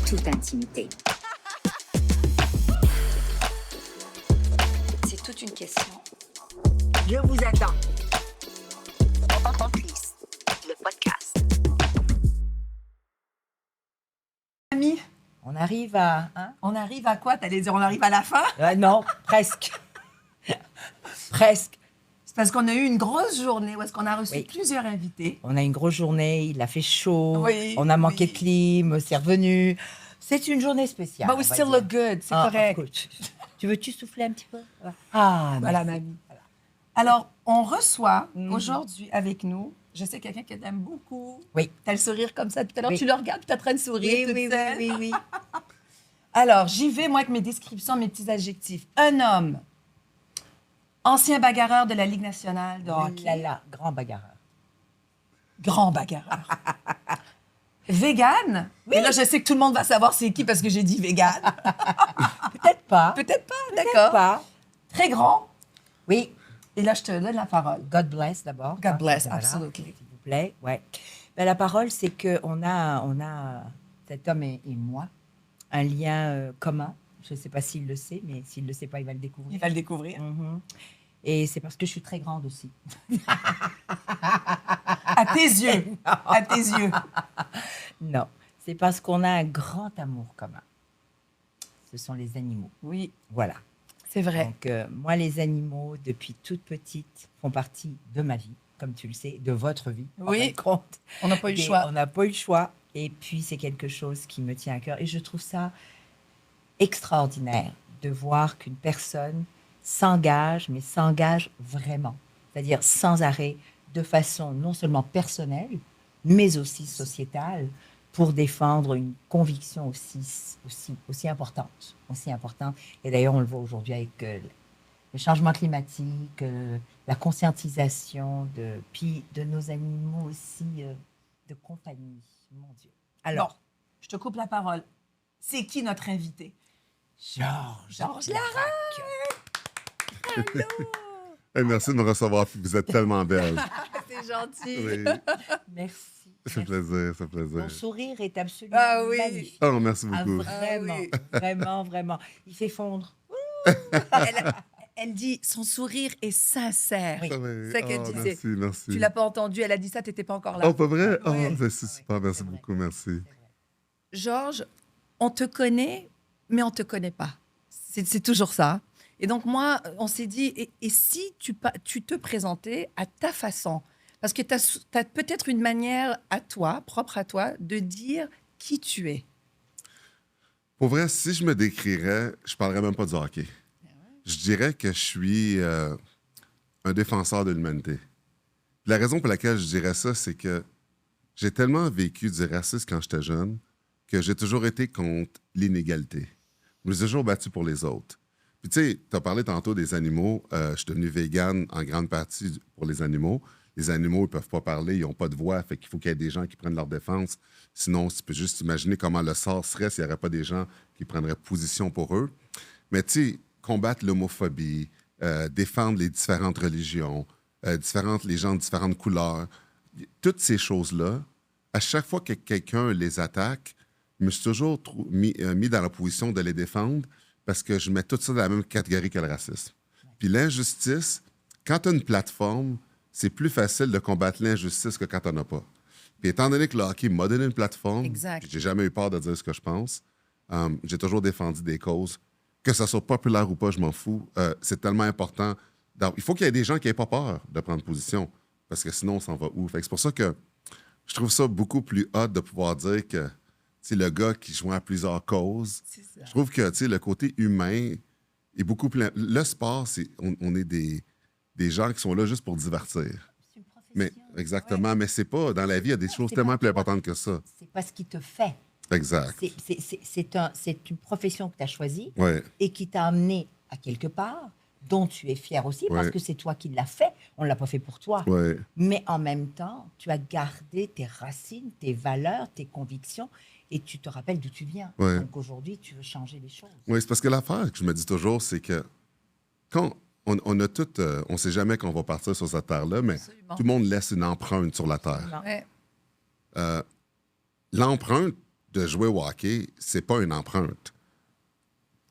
toute intimité. C'est toute une question. Je vous attends. Complice, le podcast. Amis, On arrive à... on arrive à quoi? T'allais dire on arrive à la fin? Non, presque. Presque. C'est parce qu'on a eu une grosse journée où est-ce qu'on a reçu Oui. plusieurs invités. On a une grosse journée, il a fait chaud, Oui, on a manqué oui. de clim, c'est revenu. C'est une journée spéciale. But we on va still dire. look good, c'est correct. Écoute, tu veux-tu souffler un petit peu? Ah, Voilà, merci. mamie. Alors, on reçoit aujourd'hui avec nous, je sais quelqu'un que t'aimes beaucoup. Oui. T'as le sourire comme ça tout à l'heure, Oui. tu le regardes, tu es en train de sourire. Oui, toute oui, seule. oui, oui, oui. Alors, j'y vais, moi, avec mes descriptions, mes petits adjectifs. Un homme, ancien bagarreur de la Ligue nationale de hockey. Là, là, grand bagarreur. Grand bagarreur. Vegan. Et là, je sais que tout le monde va savoir c'est qui parce que j'ai dit vegan. Peut-être pas. Peut-être pas, Peut-être d'accord. pas. Très grand. Oui. Et là, je te donne la parole. God bless d'abord. God bless, Voilà, absolutely. S'il vous plaît, ouais. Ben, la parole, c'est qu'on a, cet homme et moi, un lien commun. Je ne sais pas s'il le sait, mais s'il ne le sait pas, il va le découvrir. Il va le découvrir. Mhm. Et c'est parce que je suis très grande aussi. À tes yeux. À tes yeux. Non, c'est parce qu'on a un grand amour commun. Ce sont les animaux. Oui, Voilà. c'est vrai. Donc, moi, les animaux, depuis toute petite, font partie de ma vie, comme tu le sais, de votre vie. en Oui. fin de compte. On n'a pas eu le Et choix. On n'a pas eu le choix. Et puis, c'est quelque chose qui me tient à cœur. Et je trouve ça extraordinaire de voir qu'une personne s'engage, mais s'engage vraiment. C'est-à-dire sans arrêt, de façon non seulement personnelle, mais aussi sociétale, pour défendre une conviction aussi importante. Aussi importante. Et d'ailleurs, on le voit aujourd'hui avec le changement climatique, la conscientisation puis de nos animaux aussi de compagnie. Mon Dieu. Alors, Bon, je te coupe la parole. C'est qui notre invité? Georges Larac. Merci de me recevoir. Vous êtes tellement belle. C'est gentil. Oui, Merci. ça fait plaisir, ça fait Ton plaisir. sourire est absolument Ah oui. magnifique. Oh, merci Ah, beaucoup. vraiment, Ah oui. vraiment, vraiment. Il fait fondre. Elle dit son sourire est sincère. Oui. Ah, oui. C'est ça qu'elle Oh, disait. merci, merci. Tu l'as pas entendu, elle a dit ça, tu n'étais pas encore là. Oh, pas vrai? Oh, Oui. c'est super. Merci C'est vrai. beaucoup, merci. Georges, on te connaît, mais on ne te connaît pas. C'est toujours ça. Et donc, moi, on s'est dit, et si tu te présentais à ta façon? Parce que tu as peut-être une manière à toi, propre à toi, de dire qui tu es. Pour vrai, si je me décrirais, je ne parlerais même pas du hockey. Je dirais que je suis un défenseur de l'humanité. La raison pour laquelle je dirais ça, c'est que j'ai tellement vécu du racisme quand j'étais jeune que j'ai toujours été contre l'inégalité. Je me suis toujours battu pour les autres. Puis tu sais, tu as parlé tantôt des animaux. Je suis devenu vegan en grande partie pour les animaux. Les animaux, ils ne peuvent pas parler, ils n'ont pas de voix, fait qu'il faut qu'il y ait des gens qui prennent leur défense. Sinon, tu peux juste imaginer comment le sort serait s'il n'y aurait pas des gens qui prendraient position pour eux. Mais tu sais, combattre l'homophobie, défendre les différentes religions, les gens de différentes couleurs, toutes ces choses-là, à chaque fois que quelqu'un les attaque, je me suis toujours mis dans la position de les défendre parce que je mets tout ça dans la même catégorie que le racisme. Puis l'injustice, quand tu as une plateforme, c'est plus facile de combattre l'injustice que quand tu n'en as pas. Puis étant donné que le hockey m'a donné une plateforme, Exact. puis j'ai jamais eu peur de dire ce que je pense, j'ai toujours défendu des causes. Que ça soit populaire ou pas, je m'en fous. C'est tellement important. Il faut qu'il y ait des gens qui n'aient pas peur de prendre position, parce que sinon, on s'en va où? Fait que c'est pour ça que je trouve ça beaucoup plus hot de pouvoir dire que c'est le gars qui joue à plusieurs causes. C'est ça. Je trouve que le côté humain est beaucoup plus... Le sport, on est des gens qui sont là juste pour divertir. C'est une profession. Mais, exactement, mais c'est pas... Dans la vie, il y a des choses c'est tellement pas plus toi. importantes que ça. C'est pas ce qui te fait. Exact. C'est une profession que tu as choisie Ouais. et qui t'a amené à quelque part, dont tu es fier aussi, parce Ouais. que c'est toi qui l'as fait. On ne l'a pas fait pour toi. Ouais. Mais en même temps, tu as gardé tes racines, tes valeurs, tes convictions, et tu te rappelles d'où tu viens. Ouais. Donc aujourd'hui, tu veux changer les choses. Oui, c'est parce que l'affaire que je me dis toujours, c'est que quand on a tout... on ne sait jamais qu'on va partir sur cette terre-là, mais Absolument. tout le monde laisse une empreinte sur la terre. Non. Ouais. L'empreinte de jouer au hockey, c'est pas une empreinte.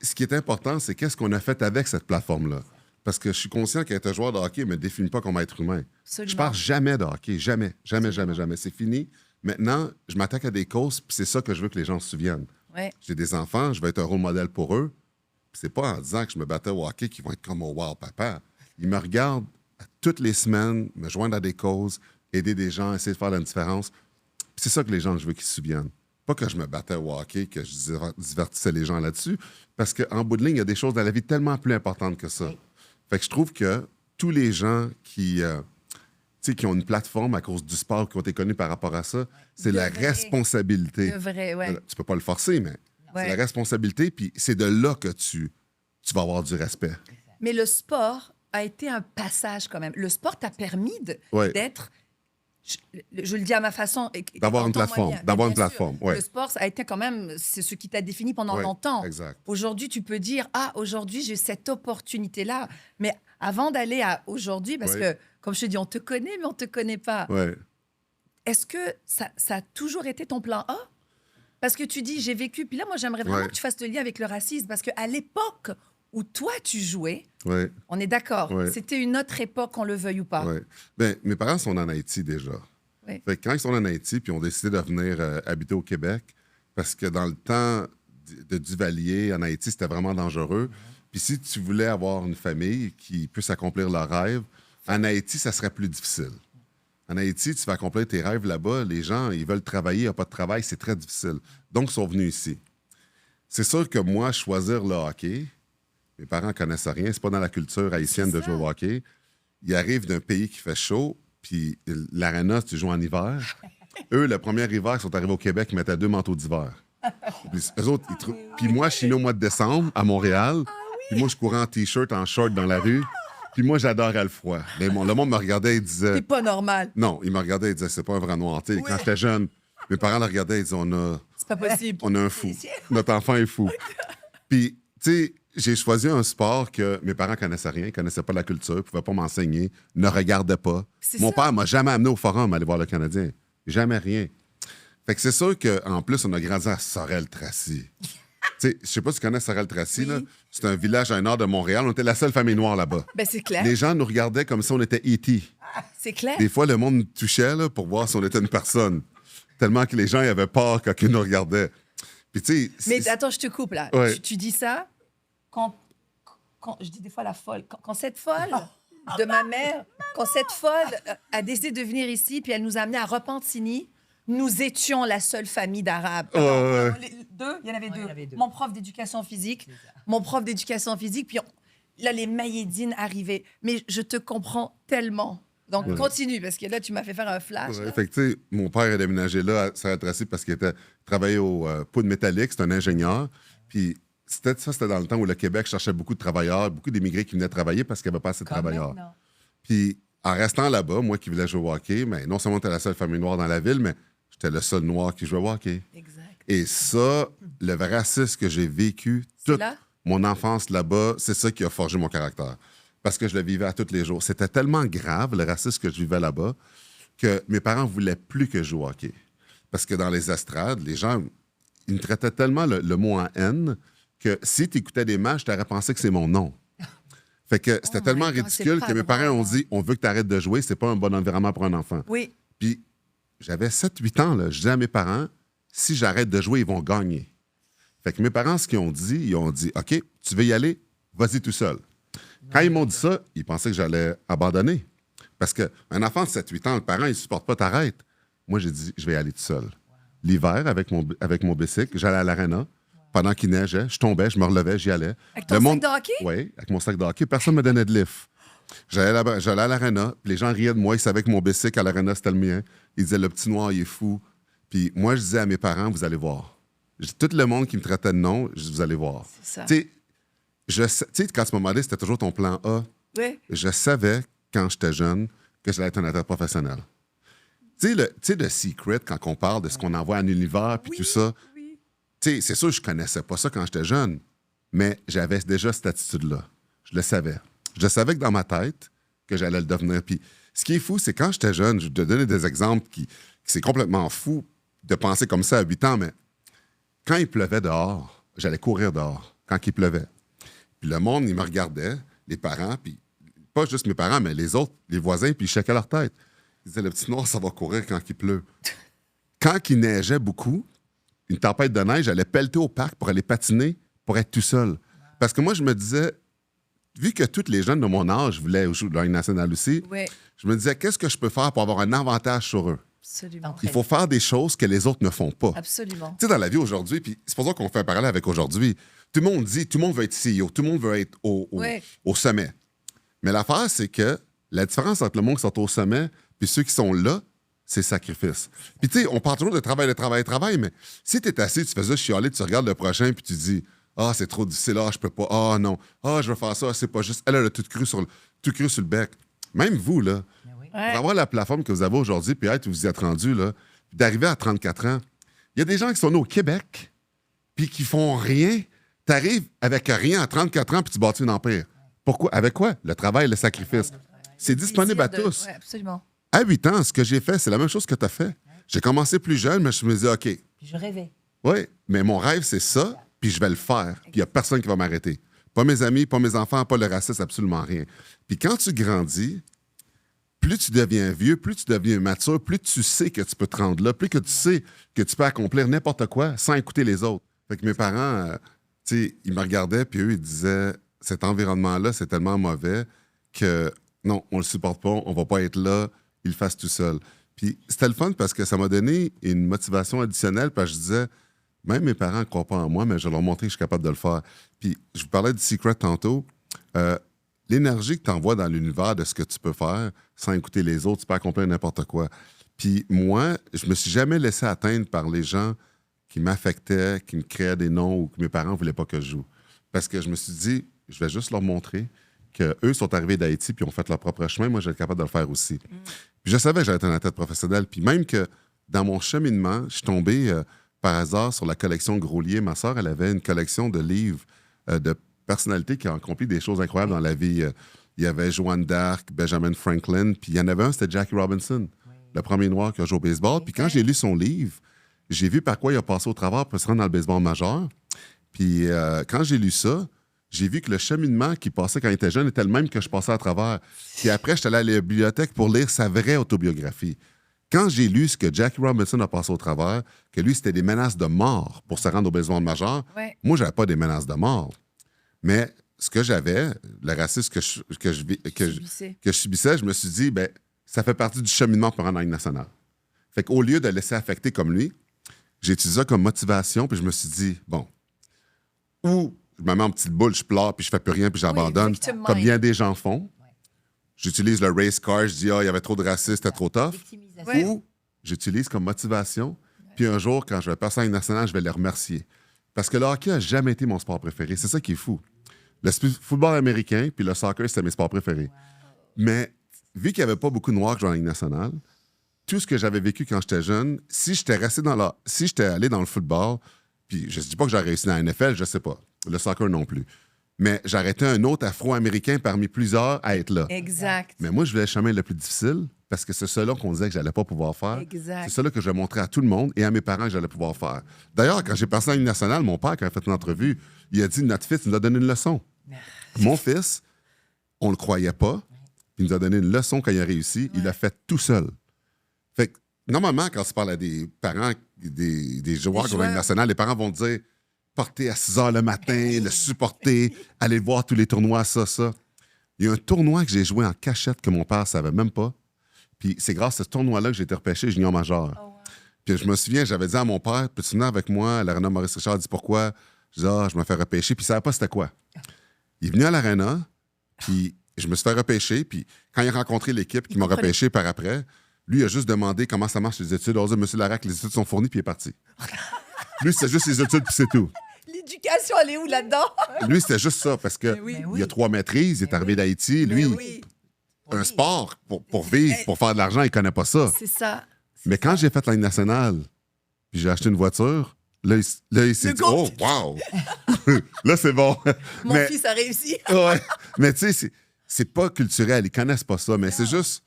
Ce qui est important, c'est qu'est-ce qu'on a fait avec cette plateforme-là. Parce que je suis conscient qu'être joueur de hockey ne me définit pas comme être humain. Absolument. Je parle jamais de hockey. Jamais, jamais, jamais, jamais. C'est fini. Maintenant, je m'attaque à des causes, puis c'est ça que je veux que les gens se souviennent. Ouais. J'ai des enfants, je vais être un rôle modèle pour eux. Puis c'est pas en disant que je me battais au hockey qu'ils vont être comme « Oh, wow, papa ». Ils me regardent toutes les semaines, me joindre à des causes, aider des gens, essayer de faire la différence. Puis c'est ça que les gens, je veux qu'ils se souviennent. Pas que je me battais au hockey, que je divertissais les gens là-dessus, parce qu'en bout de ligne, il y a des choses dans la vie tellement plus importantes que ça. Oui. Fait que je trouve que tous les gens qui ont une plateforme à cause du sport, qui ont été connus par rapport à ça, c'est la Devraient. responsabilité. C'est vrai, ouais. Tu peux pas le forcer, mais c'est Ouais. la responsabilité, puis c'est de là que tu vas avoir du respect. Mais le sport a été un passage quand même. Le sport t'a permis Ouais. d'être, je le dis à ma façon, D'avoir une entends-moi plateforme, bien, d'avoir bien une sûr. plateforme, ouais. Le sport, ça a été quand même, c'est ce qui t'a défini pendant Ouais, longtemps. exact. Aujourd'hui, tu peux dire, aujourd'hui, j'ai cette opportunité-là. Mais avant d'aller à aujourd'hui, parce Ouais. que, comme je te dis, on te connaît, mais on te connaît pas. Ouais. Est-ce que ça a toujours été ton plan A? Parce que tu dis, j'ai vécu. Puis là, moi, j'aimerais vraiment Ouais. que tu fasses le lien avec le racisme. Parce qu'à l'époque où toi, tu jouais, Ouais. on est d'accord, Ouais. c'était une autre époque, qu'on le veuille ou pas. Ouais. Ben, mes parents sont en Haïti déjà. Ouais. Fait que quand ils sont en Haïti, puis ont décidé de venir habiter au Québec, parce que dans le temps de Duvalier, en Haïti, c'était vraiment dangereux. Puis si tu voulais avoir une famille qui puisse accomplir leurs rêves, en Haïti, ça serait plus difficile. En Haïti, tu vas accomplir tes rêves là-bas. Les gens, ils veulent travailler, il n'y a pas de travail, c'est très difficile. Donc, ils sont venus ici. C'est sûr que moi, choisir le hockey, mes parents ne connaissent rien, c'est pas dans la culture haïtienne de ça. jouer au hockey. Ils arrivent d'un pays qui fait chaud, puis l'aréna, tu joues en hiver. Eux, le premier hiver, ils sont arrivés au Québec, ils mettaient 2 manteaux d'hiver. Puis eux autres, puis moi, je suis né au mois de décembre à Montréal. Puis moi, je courais en T-shirt, en short dans la rue. Puis moi, j'adorais le froid. Mais le monde me regardait et disait... C'est pas normal. Non, il me regardait et disait, c'est pas un vrai noir. Tu sais, quand j'étais jeune, mes parents le regardaient et disaient, C'est pas possible. on a un fou. Notre enfant est fou. Puis, tu sais, j'ai choisi un sport que mes parents connaissaient rien, connaissaient pas la culture, pouvaient pas m'enseigner, ne regardaient pas. C'est Mon ça. père m'a jamais amené au forum aller voir le Canadien. Jamais rien. Fait que c'est sûr qu'en plus, on a grandi à Sorel-Tracy. Tu sais, je sais pas si tu connais Sorel-Tracy, Oui. là. C'est un village à un nord de Montréal. On était la seule famille noire là-bas. Ben, c'est clair. Les gens nous regardaient comme si on était E.T. C'est clair. Des fois, le monde nous touchait là, pour voir si on était une personne. Tellement que les gens ils avaient peur quand ils nous regardaient. Puis, tu sais. Mais attends, je te coupe là. Ouais. Tu dis ça quand je dis des fois la folle. Quand cette folle de ma mère, quand cette folle a décidé de venir ici, puis elle nous a amenés à Repentigny, nous étions la seule famille d'Arabes. Ouais, ouais. Deux, il y en avait Ouais, il y deux. en avait deux. Mon prof d'éducation physique, puis là, les Maïédines arrivaient. Mais je te comprends tellement. Donc, Ouais. continue, parce que là, tu m'as fait faire un flash. Ouais, là. fait que, tu sais, mon père est déménagé là, à Sorel-Tracy, parce qu'il travaillait au poudre métallique, c'est un ingénieur. Puis c'était dans le temps où le Québec cherchait beaucoup de travailleurs, beaucoup d'immigrés qui venaient travailler parce qu'il n'y avait pas assez de Comme travailleurs. maintenant. Puis en restant là-bas, moi qui voulais jouer au hockey, mais non seulement j'étais la seule famille noire dans la ville, mais j'étais le seul noir qui jouait au hockey. Exact. Et ça, le vrai racisme que j'ai vécu C'est toute là? mon enfance là-bas, c'est ça qui a forgé mon caractère. Parce que je le vivais à tous les jours. C'était tellement grave, le racisme que je vivais là-bas, que mes parents ne voulaient plus que je joue au hockey. Parce que dans les estrades, les gens, ils me traitaient tellement le mot en haine que si tu écoutais des matchs, tu aurais pensé que c'est mon nom. Fait que c'était Oh tellement my God, c'est ridicule pas que mes parents ont drôle. dit, on veut que tu arrêtes de jouer, c'est pas un bon environnement pour un enfant. Oui. Puis j'avais 7-8 ans, là. Je disais à mes parents, si j'arrête de jouer, ils vont gagner. Fait que mes parents, ce qu'ils ont dit, ils ont dit, OK, tu veux y aller? Vas-y tout seul. Quand ils m'ont dit ça, ils pensaient que j'allais abandonner. Parce qu'un enfant de 7-8 ans, le parent, il ne supporte pas, t'arrêtes. Moi, j'ai dit, je vais y aller tout seul. L'hiver, avec mon bicycle, j'allais à l'aréna. Pendant qu'il neigeait, je tombais, je me relevais, j'y allais. Avec ton sac de hockey? Oui, avec mon sac de hockey. Personne ne me donnait de lift. J'allais à l'aréna, puis les gens riaient de moi. Ils savaient que mon bicycle à l'aréna, c'était le mien. Ils disaient, le petit noir, il est fou. Puis moi, je disais à mes parents, vous allez voir. Tout le monde qui me traitait de nom, je dis, vous allez voir. C'est ça. Tu sais, quand tu m'as demandé, c'était toujours ton plan A. Oui. Je savais, quand j'étais jeune, que j'allais être un athlète professionnel. Tu sais, le secret, quand on parle de ce qu'on envoie à l'univers, puis tout ça, Oui. tu sais, c'est sûr que je connaissais pas ça quand j'étais jeune, mais j'avais déjà cette attitude-là. Je le savais. Je savais que dans ma tête, que j'allais le devenir. Puis ce qui est fou, c'est quand j'étais jeune, je vais te donner des exemples qui c'est complètement fou de penser comme ça à 8 ans, mais quand il pleuvait dehors, j'allais courir dehors, quand il pleuvait. Puis le monde, il me regardait, les parents, puis pas juste mes parents, mais les autres, les voisins, puis ils checkaient leur tête. Ils disaient, le petit noir, ça va courir quand il pleut. Quand il neigeait beaucoup, une tempête de neige, j'allais pelleter au parc pour aller patiner, pour être tout seul. Parce que moi, je me disais, vu que tous les jeunes de mon âge voulaient jouer de la Ligue nationale aussi, Oui, je me disais, qu'est-ce que je peux faire pour avoir un avantage sur eux? absolument. Il faut faire des choses que les autres ne font pas. Absolument. Tu sais, dans la vie aujourd'hui, puis c'est pour ça qu'on fait un parallèle avec aujourd'hui, tout le monde dit, tout le monde veut être CEO, tout le monde veut être Ouais. au sommet. Mais l'affaire, c'est que la différence entre le monde qui sont au sommet puis ceux qui sont là, c'est le sacrifice. Puis tu sais, on parle toujours de travail, mais si tu es assis, tu fais ça chialer, tu regardes le prochain, puis tu dis, ah, c'est trop difficile, ah, je peux pas, ah, non, ah, je veux faire ça, c'est pas juste. Elle a tout cru sur le bec. Même vous, là, Mais oui. Ouais. pour avoir la plateforme que vous avez aujourd'hui, puis être où vous y êtes rendu, là, puis d'arriver à 34 ans, il y a des gens qui sont nés au Québec, puis qui font rien. Tu arrives avec rien à 34 ans, puis tu bâtis un empire. Pourquoi? Avec quoi? Le travail, le sacrifice. C'est disponible à tous. Oui, absolument. À 8 ans, ce que j'ai fait, c'est la même chose que tu as fait. J'ai commencé plus jeune, mais je me disais, OK, Puis je rêvais. oui, mais mon rêve, c'est ça, puis je vais le faire. Puis il n'y a personne qui va m'arrêter. Pas mes amis, pas mes enfants, pas le racisme, absolument rien. Puis quand tu grandis, plus tu deviens vieux, plus tu deviens mature, plus tu sais que tu peux te rendre là, plus que tu sais que tu peux accomplir n'importe quoi sans écouter les autres. Fait que mes parents, tu sais, ils me regardaient, puis eux, ils disaient, cet environnement-là, c'est tellement mauvais que non, on le supporte pas, on va pas être là, ils le fassent tout seul. Puis c'était le fun parce que ça m'a donné une motivation additionnelle parce que je disais, même mes parents ne croient pas en moi, mais je vais leur montrer que je suis capable de le faire. Puis je vous parlais du secret tantôt. L'énergie que tu envoies dans l'univers de ce que tu peux faire sans écouter les autres, tu peux accomplir n'importe quoi. Puis moi, je me suis jamais laissé atteindre par les gens qui m'affectaient, qui me créaient des noms ou que mes parents ne voulaient pas que je joue. Parce que je me suis dit, je vais juste leur montrer qu'eux sont arrivés d'Haïti puis ont fait leur propre chemin. Moi, je vais être capable de le faire aussi. Puis je savais que j'allais être un athlète professionnel. Puis même que dans mon cheminement, je suis tombé par hasard sur la collection Groslier. Ma sœur, elle avait une collection de livres de personnalités qui ont accompli des choses incroyables dans la vie. Il y avait Joanne d'Arc, Benjamin Franklin, puis il y en avait un, c'était Jackie Robinson, le premier noir qui a joué au baseball. Puis quand j'ai lu son livre, j'ai vu par quoi il a passé au travers pour se rendre dans le baseball majeur. Puis quand j'ai lu ça, j'ai vu que le cheminement qu'il passait quand il était jeune était le même que je passais à travers. Puis après, j'étais allé à la bibliothèque pour lire sa vraie autobiographie. Quand j'ai lu ce que Jackie Robinson a passé au travers, que lui, c'était des menaces de mort pour se rendre au baseball majeur, Ouais. moi, j'avais pas des menaces de mort. Mais ce que j'avais, le racisme que je subissais, je me suis dit, ben, ça fait partie du cheminement pour rendre en Ligue nationale. Fait qu'au lieu de laisser affecter comme lui, j'ai utilisé ça comme motivation, puis je me suis dit, bon, ou je me mets en petite boule, je pleure, puis je fais plus rien, puis j'abandonne, victim comme mind. bien des gens font. J'utilise le race car, je dis, ah, il y avait trop de racistes, c'était trop tough. Victimisation. Ouais. Ou j'utilise comme motivation, puis un jour, quand je vais passer en Ligue nationale, je vais les remercier. Parce que le hockey n'a jamais été mon sport préféré. C'est ça qui est fou. Le football américain puis le soccer, c'était mes sports préférés. Mais vu qu'il n'y avait pas beaucoup de Noirs qui jouaient en Ligue nationale, tout ce que j'avais vécu quand j'étais jeune, si j'étais allé dans le football, puis je ne dis pas que j'aurais réussi dans la NFL, je ne sais pas. Le soccer non plus. Mais j'aurais été un autre Afro-Américain parmi plusieurs à être là. Exact. Mais moi, je voulais le chemin le plus difficile parce que c'est cela qu'on disait que je n'allais pas pouvoir faire. Exact. C'est cela que je vais montrer à tout le monde et à mes parents que j'allais pouvoir faire. D'ailleurs, quand j'ai passé en Ligue nationale, mon père, quand il a fait une entrevue, il a dit, notre fils nous a donné une leçon. Mon fils, on le croyait pas, puis il nous a donné une leçon quand il a réussi. Il l'a fait tout seul. Fait que, normalement, quand tu parles à des parents, des joueurs de la Ligue nationale, les parents vont te dire, porter à 6 heures le matin, le supporter, aller voir tous les tournois, ça. Il y a un tournoi que j'ai joué en cachette que mon père ne savait même pas. Puis c'est grâce à ce tournoi-là que j'ai été repêché junior majeur. Puis je me souviens, j'avais dit à mon père, peux-tu venir avec moi à l'Arena Maurice Richard? Il dit pourquoi? Je dis, je me fais repêcher. Puis il ne savait pas c'était quoi. Il est venu à l'Arena, puis je me suis fait repêcher. Puis quand il a rencontré l'équipe qui m'a repêché par après, lui, il a juste demandé comment ça marche les études. On a dit, Monsieur Larac, les études sont fournies, puis il est parti. Lui, c'est juste les études, puis c'est tout. L'éducation, elle est où là-dedans? Lui, c'était juste ça, parce que il a 3 maîtrises, il est arrivé d'Haïti. Lui, un sport pour vivre, pour faire de l'argent, il connaît pas ça. C'est ça. Mais quand j'ai fait la Ligue nationale, puis j'ai acheté une voiture, là, il s'est dit, oh, wow! Là, c'est bon. Mon fils a réussi. Ouais. Mais tu sais, c'est pas culturel, ils connaissent pas ça, mais c'est juste...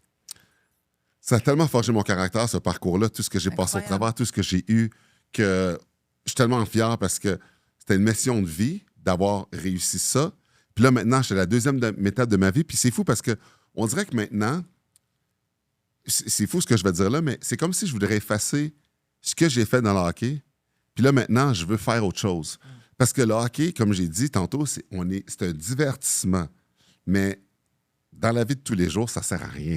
Ça a tellement forgé mon caractère, ce parcours-là, tout ce que j'ai passé au travers, tout ce que j'ai eu, que suis tellement fier parce que c'était une mission de vie d'avoir réussi ça. Puis là, maintenant, je suis à la deuxième étape de ma vie. Puis c'est fou parce que on dirait que maintenant, c'est fou ce que je vais dire là, mais c'est comme si je voudrais effacer ce que j'ai fait dans le hockey. Puis là, maintenant, je veux faire autre chose. Parce que le hockey, comme j'ai dit tantôt, c'est un divertissement. Mais dans la vie de tous les jours, ça sert à rien.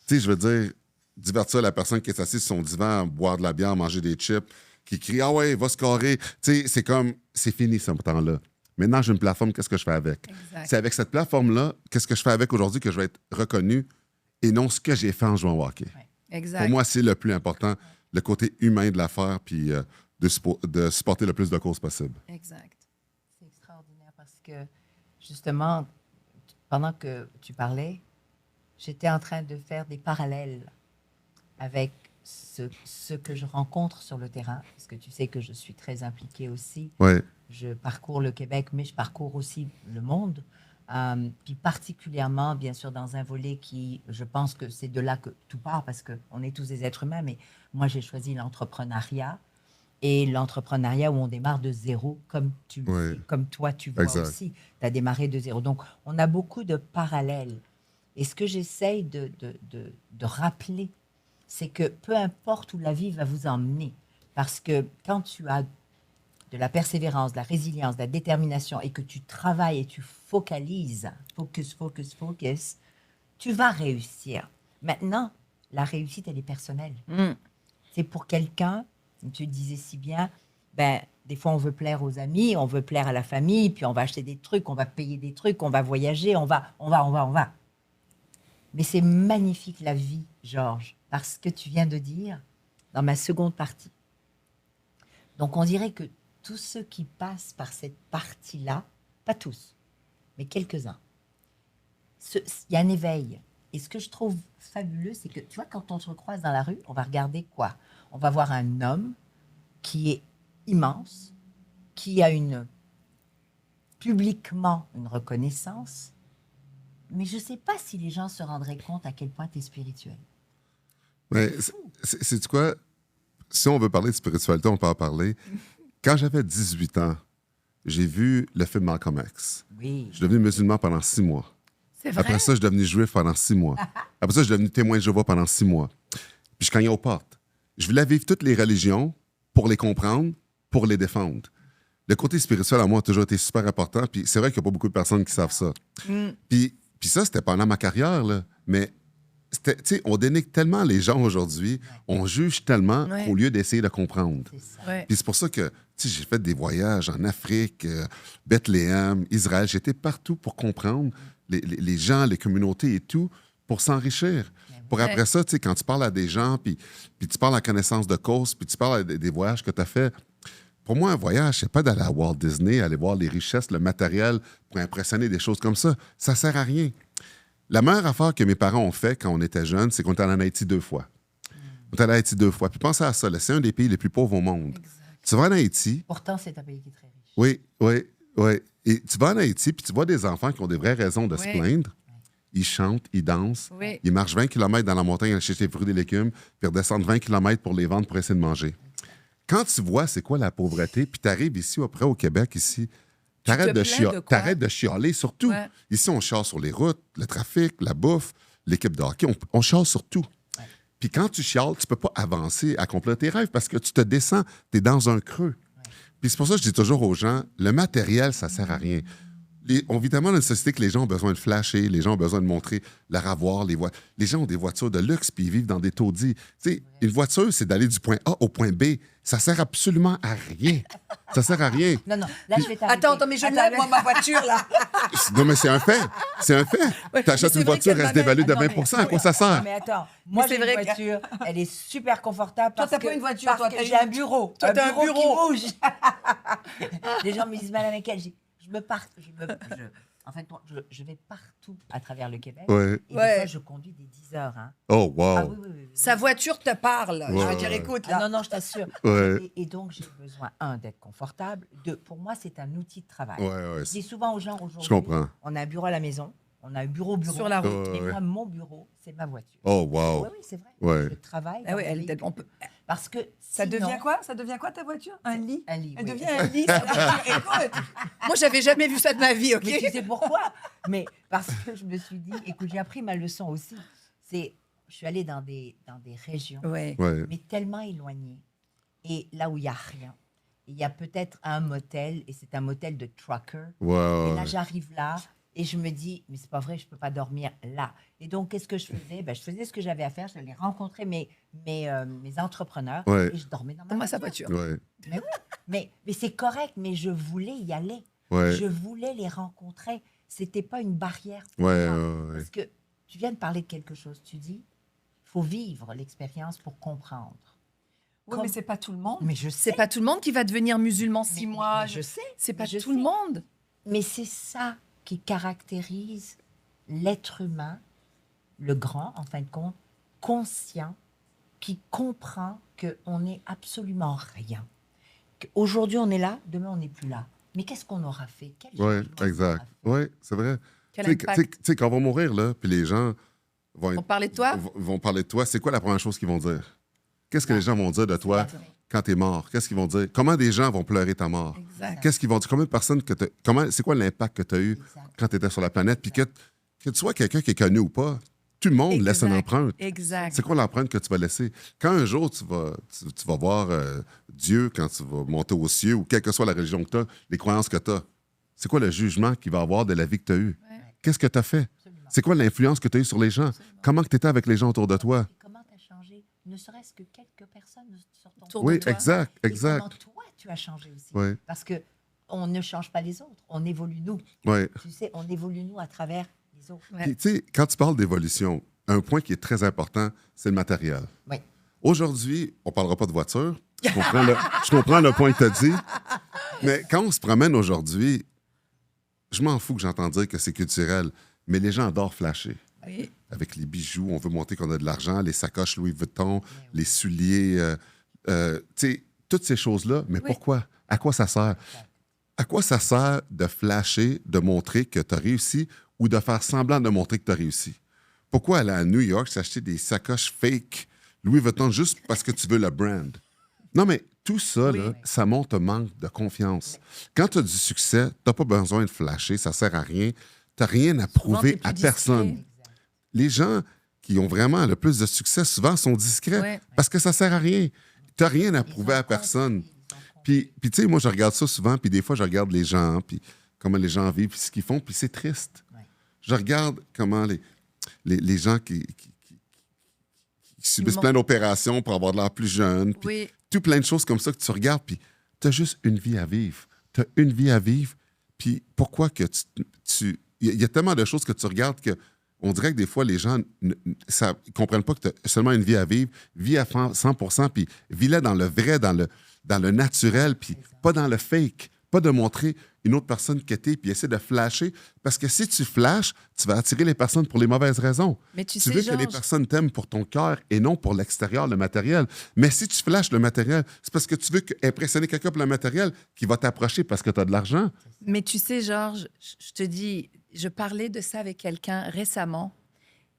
Tu sais, je veux dire, divertir la personne qui est assise sur son divan, boire de la bière, manger des chips, qui crie « Ah ouais, va scorer ». Tu sais, c'est comme, c'est fini ce temps-là. Maintenant, j'ai une plateforme, qu'est-ce que je fais avec? Exact. C'est avec cette plateforme-là, qu'est-ce que je fais avec aujourd'hui que je vais être reconnu et non ce que j'ai fait en jouant au hockey. Exact. Pour moi, c'est le plus important, le côté humain de l'affaire, puis de supporter le plus de causes possible. Exact. C'est extraordinaire parce que, justement, pendant que tu parlais, j'étais en train de faire des parallèles avec ce que je rencontre sur le terrain, parce que tu sais que je suis très impliquée aussi. Ouais. Je parcours le Québec, mais je parcours aussi le monde. Puis particulièrement, bien sûr, dans un volet qui, je pense que c'est de là que tout part, parce qu'on est tous des êtres humains, mais moi, j'ai choisi l'entrepreneuriat. Et l'entrepreneuriat où on démarre de zéro, comme comme toi, tu vois Exact. aussi. Tu as démarré de zéro. Donc, on a beaucoup de parallèles. Et ce que j'essaye de rappeler, c'est que peu importe où la vie va vous emmener, parce que quand tu as de la persévérance, de la résilience, de la détermination, et que tu travailles et tu focalises, focus, tu vas réussir. Maintenant, la réussite, elle est personnelle. C'est pour quelqu'un, comme tu le disais si bien, ben, des fois, on veut plaire aux amis, on veut plaire à la famille, puis on va acheter des trucs, on va payer des trucs, on va voyager, on va. Mais c'est magnifique la vie, Georges, parce que tu viens de dire dans ma seconde partie. Donc, on dirait que tous ceux qui passent par cette partie-là, pas tous, mais quelques-uns, il y a un éveil. Et ce que je trouve fabuleux, c'est que, tu vois, quand on se recroise dans la rue, on va regarder quoi? On va voir un homme qui est immense, qui a publiquement une reconnaissance, mais je ne sais pas si les gens se rendraient compte à quel point tu es spirituel. Mais c'est quoi? Si on veut parler de spiritualité, on peut en parler. Quand j'avais 18 ans, j'ai vu le film Malcolm X. Oui. Je suis devenu musulman pendant 6 mois. C'est vrai. Après ça, je suis devenu juif pendant 6 mois. Après ça, je suis devenu témoin de Jéhovah pendant 6 mois. Puis je cognais aux portes. Je voulais vivre toutes les religions pour les comprendre, pour les défendre. Le côté spirituel, à moi, a toujours été super important. Puis c'est vrai qu'il n'y a pas beaucoup de personnes qui savent ça. Puis ça, c'était pendant ma carrière, là. Mais tu sais, on dénigre tellement les gens aujourd'hui, on juge tellement Ouais. au lieu d'essayer de comprendre. C'est ça. Ouais. Puis c'est pour ça que tu sais, j'ai fait des voyages en Afrique, Bethléem, Israël. J'étais partout pour comprendre les gens, les communautés et tout, pour s'enrichir. Pour après ça, tu sais, quand tu parles à des gens, puis tu parles à connaissance de cause, puis tu parles des voyages que tu as fait. Pour moi, un voyage, c'est pas d'aller à Walt Disney, aller voir les richesses, le matériel pour impressionner, des choses comme ça. Ça sert à rien. La meilleure affaire que mes parents ont fait quand on était jeunes, c'est qu'on est allé en Haïti 2 fois. On est allé en Haïti 2 fois. Puis pensez à ça, là, c'est un des pays les plus pauvres au monde. Tu vas en Haïti. Pourtant, c'est un pays qui est très riche. Oui. Et tu vas en Haïti, puis tu vois des enfants qui ont des vraies raisons de se plaindre. Ils chantent, ils dansent, Oui. ils marchent 20 km dans la montagne à acheter des fruits et des légumes, puis redescendent 20 km pour les vendre pour essayer de manger. Quand tu vois c'est quoi la pauvreté, puis tu arrives ici, après au Québec, ici, t'arrêtes te plains de quoi? de chialer sur tout. Ouais. Ici, on chiale sur les routes, le trafic, la bouffe, l'équipe de hockey, on chiale sur tout. Puis quand tu chiales, tu peux pas avancer, accomplir tes rêves parce que tu te descends, tu es dans un creux. Puis c'est pour ça que je dis toujours aux gens, le matériel, ça sert à rien. On vit tellement dans une société que les gens ont besoin de flasher, les gens ont besoin de montrer leur avoir. Les gens ont des voitures de luxe puis ils vivent dans des taudis. Tu sais, une voiture, c'est d'aller du point A au point B. Ça sert absolument à rien. Ça sert à rien. Non, là, je vais t'arrêter. Attends, mais je lève, moi, ma voiture, là. Non, mais c'est un fait. C'est un fait. Ouais, Tu achètes mais une c'est vrai voiture, qu'elle elle se dévalue de m'amène- 20 à quoi ça sert? Non, mais attends, moi c'est j'ai vrai une que- voiture, elle est super confortable Toi, parce t'as que, pas une voiture, parce toi, que t'as j'ai une- un bureau. Toi, t'as un bureau. qui bouge. Les gens me disent, Madame Michael, en fait, je vais partout à travers le Québec. Ouais. Et Ouais. des fois, je conduis des 10 heures. Hein. Oh, wow. Ah oui. Sa voiture te parle. Je Ouais. veux dire, écoute, Ah, là. non, je t'assure. Ouais. Et donc, j'ai besoin, d'être confortable. Pour moi, c'est un outil de travail. Ouais. Je dis souvent aux gens aujourd'hui, Je comprends. on a un bureau à la maison, on a un bureau. Sur la route. Ouais, Mais ouais. moi, mon bureau, c'est ma voiture. Oh, wow. Oui, c'est vrai. Ouais. Je travaille. Ah dans oui, mon véhicule. on peut... Parce que Ça sinon- devient quoi? Ça devient quoi ta voiture? Un lit? Un lit, Elle oui. devient un lit. Écoute, moi, j'avais jamais vu ça de ma vie, OK? Mais tu sais pourquoi? Mais parce que je me suis dit, écoute, j'ai appris ma leçon aussi. Je suis allée dans des régions, Ouais. Ouais. mais tellement éloignées. Et là où il n'y a rien. Il y a peut-être un motel, et c'est un motel de trucker. Ouais, Et ouais, là, ouais. j'arrive là, et je me dis, mais c'est pas vrai, je peux pas dormir là. Et donc, qu'est-ce que je faisais? Ben, je faisais ce que j'avais à faire. J'allais rencontrer mes entrepreneurs, Ouais. et je dormais dans ma Dans sa voiture. voiture. Ouais. Mais c'est correct, mais je voulais y aller. Ouais. Je voulais les rencontrer. C'était pas une barrière pour Ouais, moi. ouais, ouais. Parce que tu viens de parler de quelque chose. Tu dis, il faut vivre l'expérience pour comprendre. Oui, mais c'est pas tout le monde. Mais je sais. C'est pas tout le monde qui va devenir musulman 6 mois. mais je sais. C'est pas je tout le sais. monde. Mais c'est ça qui caractérise l'être humain, le grand, en fin de compte, conscient, qui comprend qu'on n'est absolument rien. Aujourd'hui, on est là, demain, on n'est plus là. Mais qu'est-ce qu'on aura fait? Quel Ouais, changement ça exact. aura fait? Oui, c'est vrai. Quel Tu sais, impact? tu sais, quand on va mourir, là, puis les gens vont, On parlait de toi? vont parler de toi, c'est quoi la première chose qu'ils vont dire? Qu'est-ce que les gens vont dire de toi quand tu es mort? Qu'est-ce qu'ils vont dire? Comment des gens vont pleurer ta mort? Exact. Qu'est-ce qu'ils vont dire? Combien de personnes que c'est quoi l'impact que tu as eu Exact. quand tu étais sur la planète? Puis que tu sois quelqu'un qui est connu ou pas, tout le monde laisse une Exact. empreinte. Exact. C'est quoi l'empreinte que tu vas laisser? Quand un jour tu vas voir Dieu, quand tu vas monter aux cieux, ou quelle que soit la religion que tu as, les croyances que tu as, c'est quoi le jugement qu'il va avoir de la vie que tu as eue? Ouais. Qu'est-ce que tu as fait? Absolument. C'est quoi l'influence que tu as eue sur les gens? Absolument. Comment tu étais avec les gens autour de toi? Et comment tu as changé? Ne serait-ce que quelques personnes sur ton Autour de Oui, toi. exact, Et exact. comment toi, tu as changé aussi. Oui, Parce que on ne change pas les autres, on évolue nous. oui. Tu sais, on évolue nous à travers les autres. Ouais. Puis, tu sais, quand tu parles d'évolution, un point qui est très important, c'est le matériel. Oui. Aujourd'hui, on ne parlera pas de voiture. Je comprends le point que tu as dit. Mais quand on se promène aujourd'hui, je m'en fous que j'entends dire que c'est culturel, mais les gens adorent flasher. Oui. Avec les bijoux, on veut montrer qu'on a de l'argent, les sacoches Louis Vuitton, les souliers, tu sais, toutes ces choses-là. Mais Oui. pourquoi? À quoi ça sert? À quoi ça sert de flasher, de montrer que tu as réussi ou de faire semblant de montrer que tu as réussi? Pourquoi aller à New York s'acheter des sacoches fake Louis Vuitton juste parce que tu veux le brand? Non, mais tout ça, Oui. là, ça montre un manque de confiance. Quand tu as du succès, tu n'as pas besoin de flasher, ça ne sert à rien. Tu n'as rien à Souvent, prouver t'es plus à discret. personne. Les gens qui ont vraiment le plus de succès, souvent, sont discrets Ouais. parce que ça ne sert à rien. Tu n'as rien à prouver à personne. Puis tu sais, moi, je regarde ça souvent, puis des fois, je regarde les gens, puis comment les gens vivent, puis ce qu'ils font, puis c'est triste. Ouais. Je regarde comment les gens qui subissent Ils plein d'opérations pour avoir de l'air plus jeune, puis Oui. tout plein de choses comme ça que tu regardes, puis tu as juste une vie à vivre. Tu as une vie à vivre, puis pourquoi que tu... Il y a tellement de choses que tu regardes que on dirait que des fois, les gens ne comprennent pas que tu as seulement une vie à vivre, vis à 100%, puis vis-la dans le vrai, dans le naturel, puis pas dans le fake. Pas de montrer une autre personne que t'es, puis essayer de flasher. Parce que si tu flashes, tu vas attirer les personnes pour les mauvaises raisons. Mais tu Tu sais, veux que les Georges, personnes t'aiment pour ton cœur et non pour l'extérieur, le matériel. Mais si tu flashes le matériel, c'est parce que tu veux impressionner quelqu'un pour le matériel qui va t'approcher parce que tu as de l'argent. mais tu sais, Georges, je te dis, je parlais de ça avec quelqu'un récemment.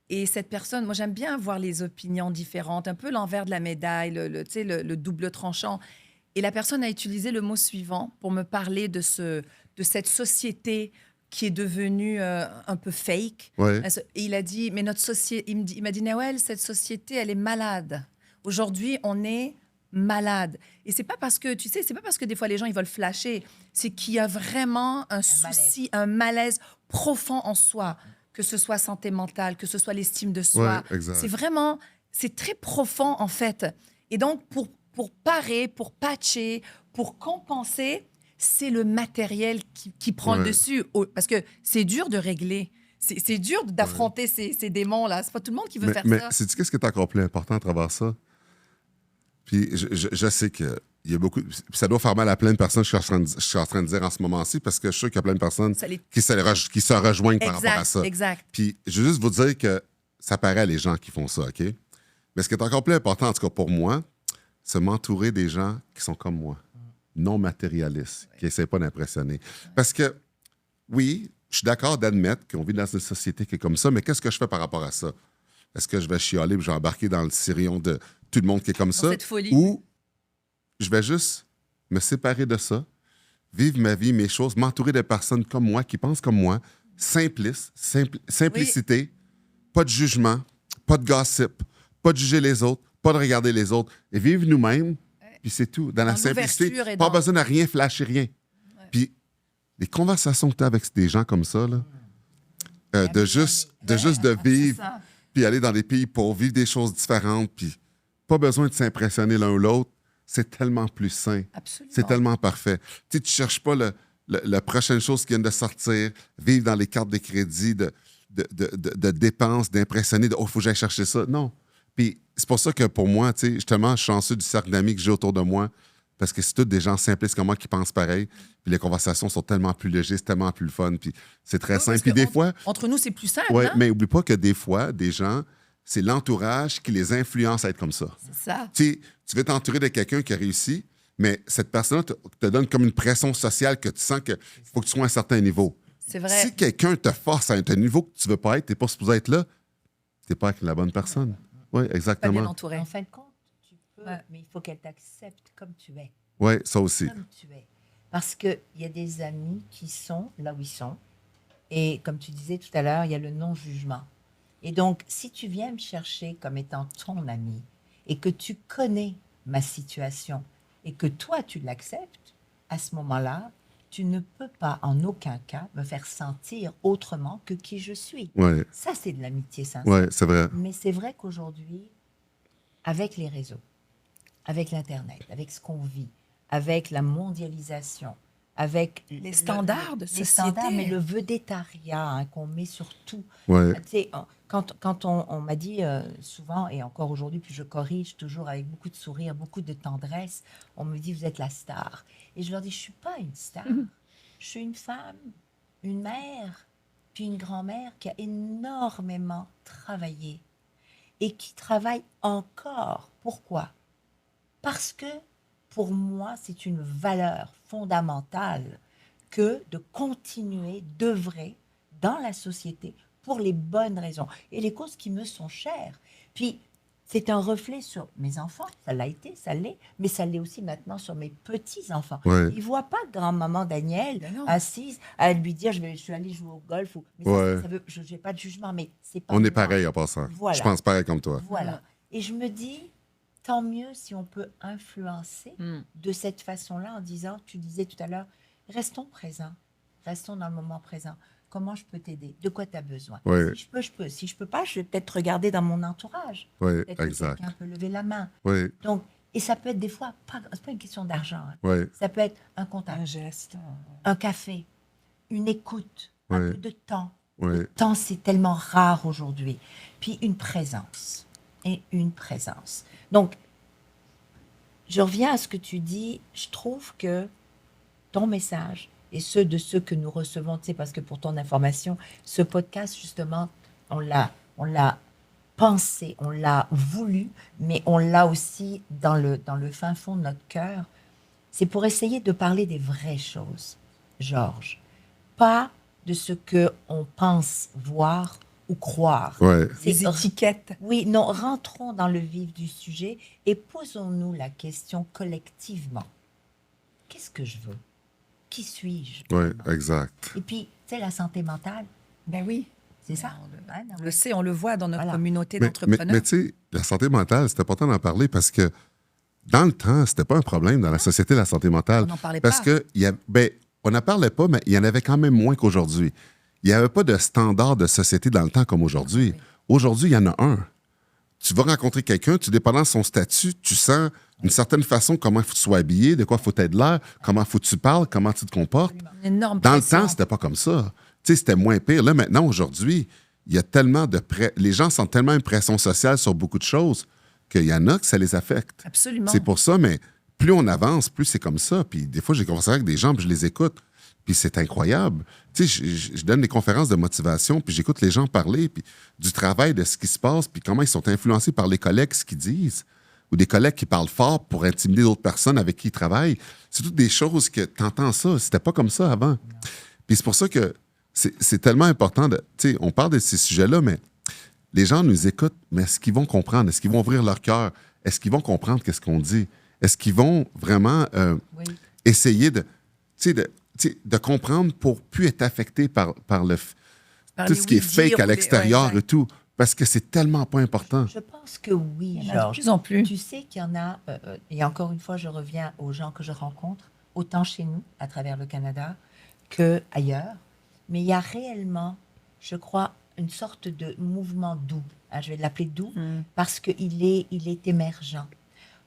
Et cette personne, moi, j'aime bien avoir les opinions différentes, un peu l'envers de la médaille, tu sais, le double tranchant. Et la personne a utilisé le mot suivant pour me parler de cette société qui est devenue un peu fake. Ouais. Et il a dit, mais notre société, il m'a dit, Nawel, cette société, elle est malade. Aujourd'hui, on est malade. Et c'est pas parce que, tu sais, c'est pas parce que des fois les gens, ils veulent flasher. C'est qu'il y a vraiment un souci, un malaise profond en soi, que ce soit santé mentale, que ce soit l'estime de soi. Ouais, exact. C'est vraiment, c'est très profond, en fait. Et donc, pour parer, pour patcher, pour compenser, c'est le matériel qui prend le Ouais. dessus. Parce que c'est dur de régler. C'est dur d'affronter ces démons-là. C'est pas tout le monde qui veut faire mais ça. sais-tu qu'est-ce qui est encore plus important à travers ça? Puis je sais qu'il y a beaucoup... puis ça doit faire mal à plein de personnes, je suis en train de dire en ce moment-ci, parce que je suis sûr qu'il y a plein de personnes Ça les- qui se rejoignent par rapport à ça. Exact. Puis je veux juste vous dire que ça paraît à les gens qui font ça, OK? Mais ce qui est encore plus important, en tout cas pour moi, c'est m'entourer des gens qui sont comme moi, non matérialistes, qui n'essaient pas d'impressionner. Parce que, oui, je suis d'accord d'admettre qu'on vit dans une société qui est comme ça, mais qu'est-ce que je fais par rapport à ça? Est-ce que je vais chialer et je vais embarquer dans le sirion de tout le monde qui est comme ça. cette folie. Ou je vais juste me séparer de ça, vivre ma vie, mes choses, m'entourer de personnes comme moi, qui pensent comme moi, simplicité, pas de jugement, pas de gossip, pas de juger les autres, pas de regarder les autres, et vivre nous-mêmes, puis c'est tout. Dans la simplicité, l'ouverture et pas dans- besoin de rien flasher, rien. Puis les conversations que tu as avec des gens comme ça, là, de juste de vivre, ça. puis aller dans des pays pour vivre des choses différentes, puis pas besoin de s'impressionner l'un ou l'autre, c'est tellement plus sain. Absolument. C'est tellement parfait. Tu sais, tu cherches pas la prochaine chose qui vient de sortir, vivre dans les cartes de crédit, de dépenses, d'impressionner, il faut que j'aille chercher ça. Non. Puis c'est pour ça que pour moi, tu sais, justement, je suis chanceux du cercle d'amis que j'ai autour de moi, parce que c'est tous des gens simplistes comme moi qui pensent pareil. Puis les conversations sont tellement plus légères, c'est tellement plus le fun, puis c'est très Oui, simple. parce Puis que des fois, Entre nous, c'est plus simple. ouais, hein? mais oublie pas que des fois, des gens, c'est l'entourage qui les influence à être comme ça. C'est ça. Tu sais, tu veux t'entourer de quelqu'un qui a réussi, mais cette personne te donne comme une pression sociale que tu sens qu'il faut que tu sois à un certain niveau. C'est vrai. Si quelqu'un te force à un niveau que tu veux pas être, tu n'es pas supposé être là, tu n'es pas avec la bonne personne. Oui, Pas bien exactement. entouré. En fin de compte, tu peux, Ouais. mais il faut qu'elle t'accepte comme tu es. Oui, ça aussi. Comme tu es. Parce qu'il y a des amis qui sont là où ils sont. Et comme tu disais tout à l'heure, il y a le non-jugement. Et donc, si tu viens me chercher comme étant ton ami et que tu connais ma situation et que toi, tu l'acceptes, à ce moment-là, tu ne peux pas en aucun cas me faire sentir autrement que qui je suis. Oui, Ça, c'est de l'amitié sincère. ouais, c'est vrai. Mais c'est vrai qu'aujourd'hui, avec les réseaux, avec l'Internet, avec ce qu'on vit, avec la mondialisation, avec Les standards de les société. standards, mais le vedettariat hein, qu'on met sur tout. Ouais, Tu sais, quand on m'a dit souvent, et encore aujourd'hui, puis je corrige toujours avec beaucoup de sourire, beaucoup de tendresse, on me dit, vous êtes la star. Et je leur dis, je ne suis pas une star. Je suis une femme, une mère, puis une grand-mère qui a énormément travaillé et qui travaille encore. Pourquoi? Parce que pour moi, c'est une valeur fondamentale que de continuer d'œuvrer dans la société pour les bonnes raisons et les causes qui me sont chères. Puis, c'est un reflet sur mes enfants, ça l'a été, ça l'est, mais ça l'est aussi maintenant sur mes petits-enfants. ouais, Ils ne voient pas grand-maman Danielle Ben non. assise à lui dire je suis allée jouer au golf. Mais ça, Ouais. ça veut, je n'ai pas de jugement, mais c'est pas on est moi. pareil en passant. Voilà. Je pense pareil comme toi. Voilà. Et je me dis, tant mieux si on peut influencer Mm. de cette façon-là en disant, tu disais tout à l'heure, restons présents, restons dans le moment présent. Comment je peux t'aider? De quoi tu as besoin? Ouais. Si je peux, je peux. Si je peux pas, je vais peut-être regarder dans mon entourage. Oui, Peut-être que exact. quelqu'un peut lever la main. Oui, Donc, et ça peut être des fois, c'est pas une question d'argent. hein. oui, Ça peut être un contact, Un geste. un café, une écoute, un Ouais. peu de temps. oui. Le temps, c'est tellement rare aujourd'hui. Puis une présence. Et une présence. Donc, je reviens à ce que tu dis. Je trouve que ton message et ceux de ceux que nous recevons, tu sais, parce que pour ton information, ce podcast, justement, on l'a pensé, on l'a voulu, mais on l'a aussi dans le fin fond de notre cœur. C'est pour essayer de parler des vraies choses, Georges. Pas de ce que on pense voir ou croire. Ouais. C'est- Les étiquettes. Oui, non, rentrons dans le vif du sujet et posons-nous la question collectivement. Qu'est-ce que je veux? Qui suis-je? Oui, exact. Et puis, tu sais, la santé mentale, Ben oui. c'est ça. Hein, On le sait, on le voit dans notre Voilà. communauté Mais d'entrepreneurs. tu sais, la santé mentale, c'est important d'en parler parce que dans le temps, c'était pas un problème dans la société, la santé mentale. On n'en parlait Parce pas. que, on n'en parlait pas, mais il y en avait quand même moins qu'aujourd'hui. Il n'y avait pas de standard de société dans le temps comme aujourd'hui. Aujourd'hui, il y en a un. Tu vas rencontrer quelqu'un, tu dépendant de son statut, tu sens d'une certaine façon comment il faut que tu sois habillé, de quoi il faut être l'air, comment il faut que tu parles, comment tu te comportes. Une énorme Dans le pression. temps, c'était pas comme ça. Tu sais, c'était moins pire. Là, maintenant, aujourd'hui, il y a tellement de les gens sentent tellement une pression sociale sur beaucoup de choses qu'il y en a que ça les affecte. Absolument. C'est pour ça, mais plus on avance, plus c'est comme ça. Puis des fois, j'ai conversé avec des gens, puis je les écoute. Puis c'est incroyable. Tu sais, je donne des conférences de motivation, puis j'écoute les gens parler, puis du travail, de ce qui se passe, puis comment ils sont influencés par les collègues, ce qu'ils disent, ou des collègues qui parlent fort pour intimider d'autres personnes avec qui ils travaillent. C'est toutes des choses que tu entends ça. C'était pas comme ça avant. Puis c'est pour ça que c'est tellement important de... Tu sais, on parle de ces sujets-là, mais les gens nous écoutent, mais est-ce qu'ils vont comprendre? Est-ce qu'ils vont ouvrir leur cœur? Est-ce qu'ils vont comprendre qu'est-ce qu'on dit? Est-ce qu'ils vont vraiment Oui. essayer de comprendre pour plus être affectés par Par tout les ce qui est oui-dire fake à ou les- l'extérieur ouais, et tout? Parce que c'est tellement pas important. Je pense que oui, Il y en a Georges. de plus en plus. Tu sais qu'il y en a, et encore une fois, je reviens aux gens que je rencontre, autant chez nous, à travers le Canada, qu'ailleurs. Mais il y a réellement, je crois, une sorte de mouvement doux. Hein, je vais l'appeler doux parce qu'il est émergent.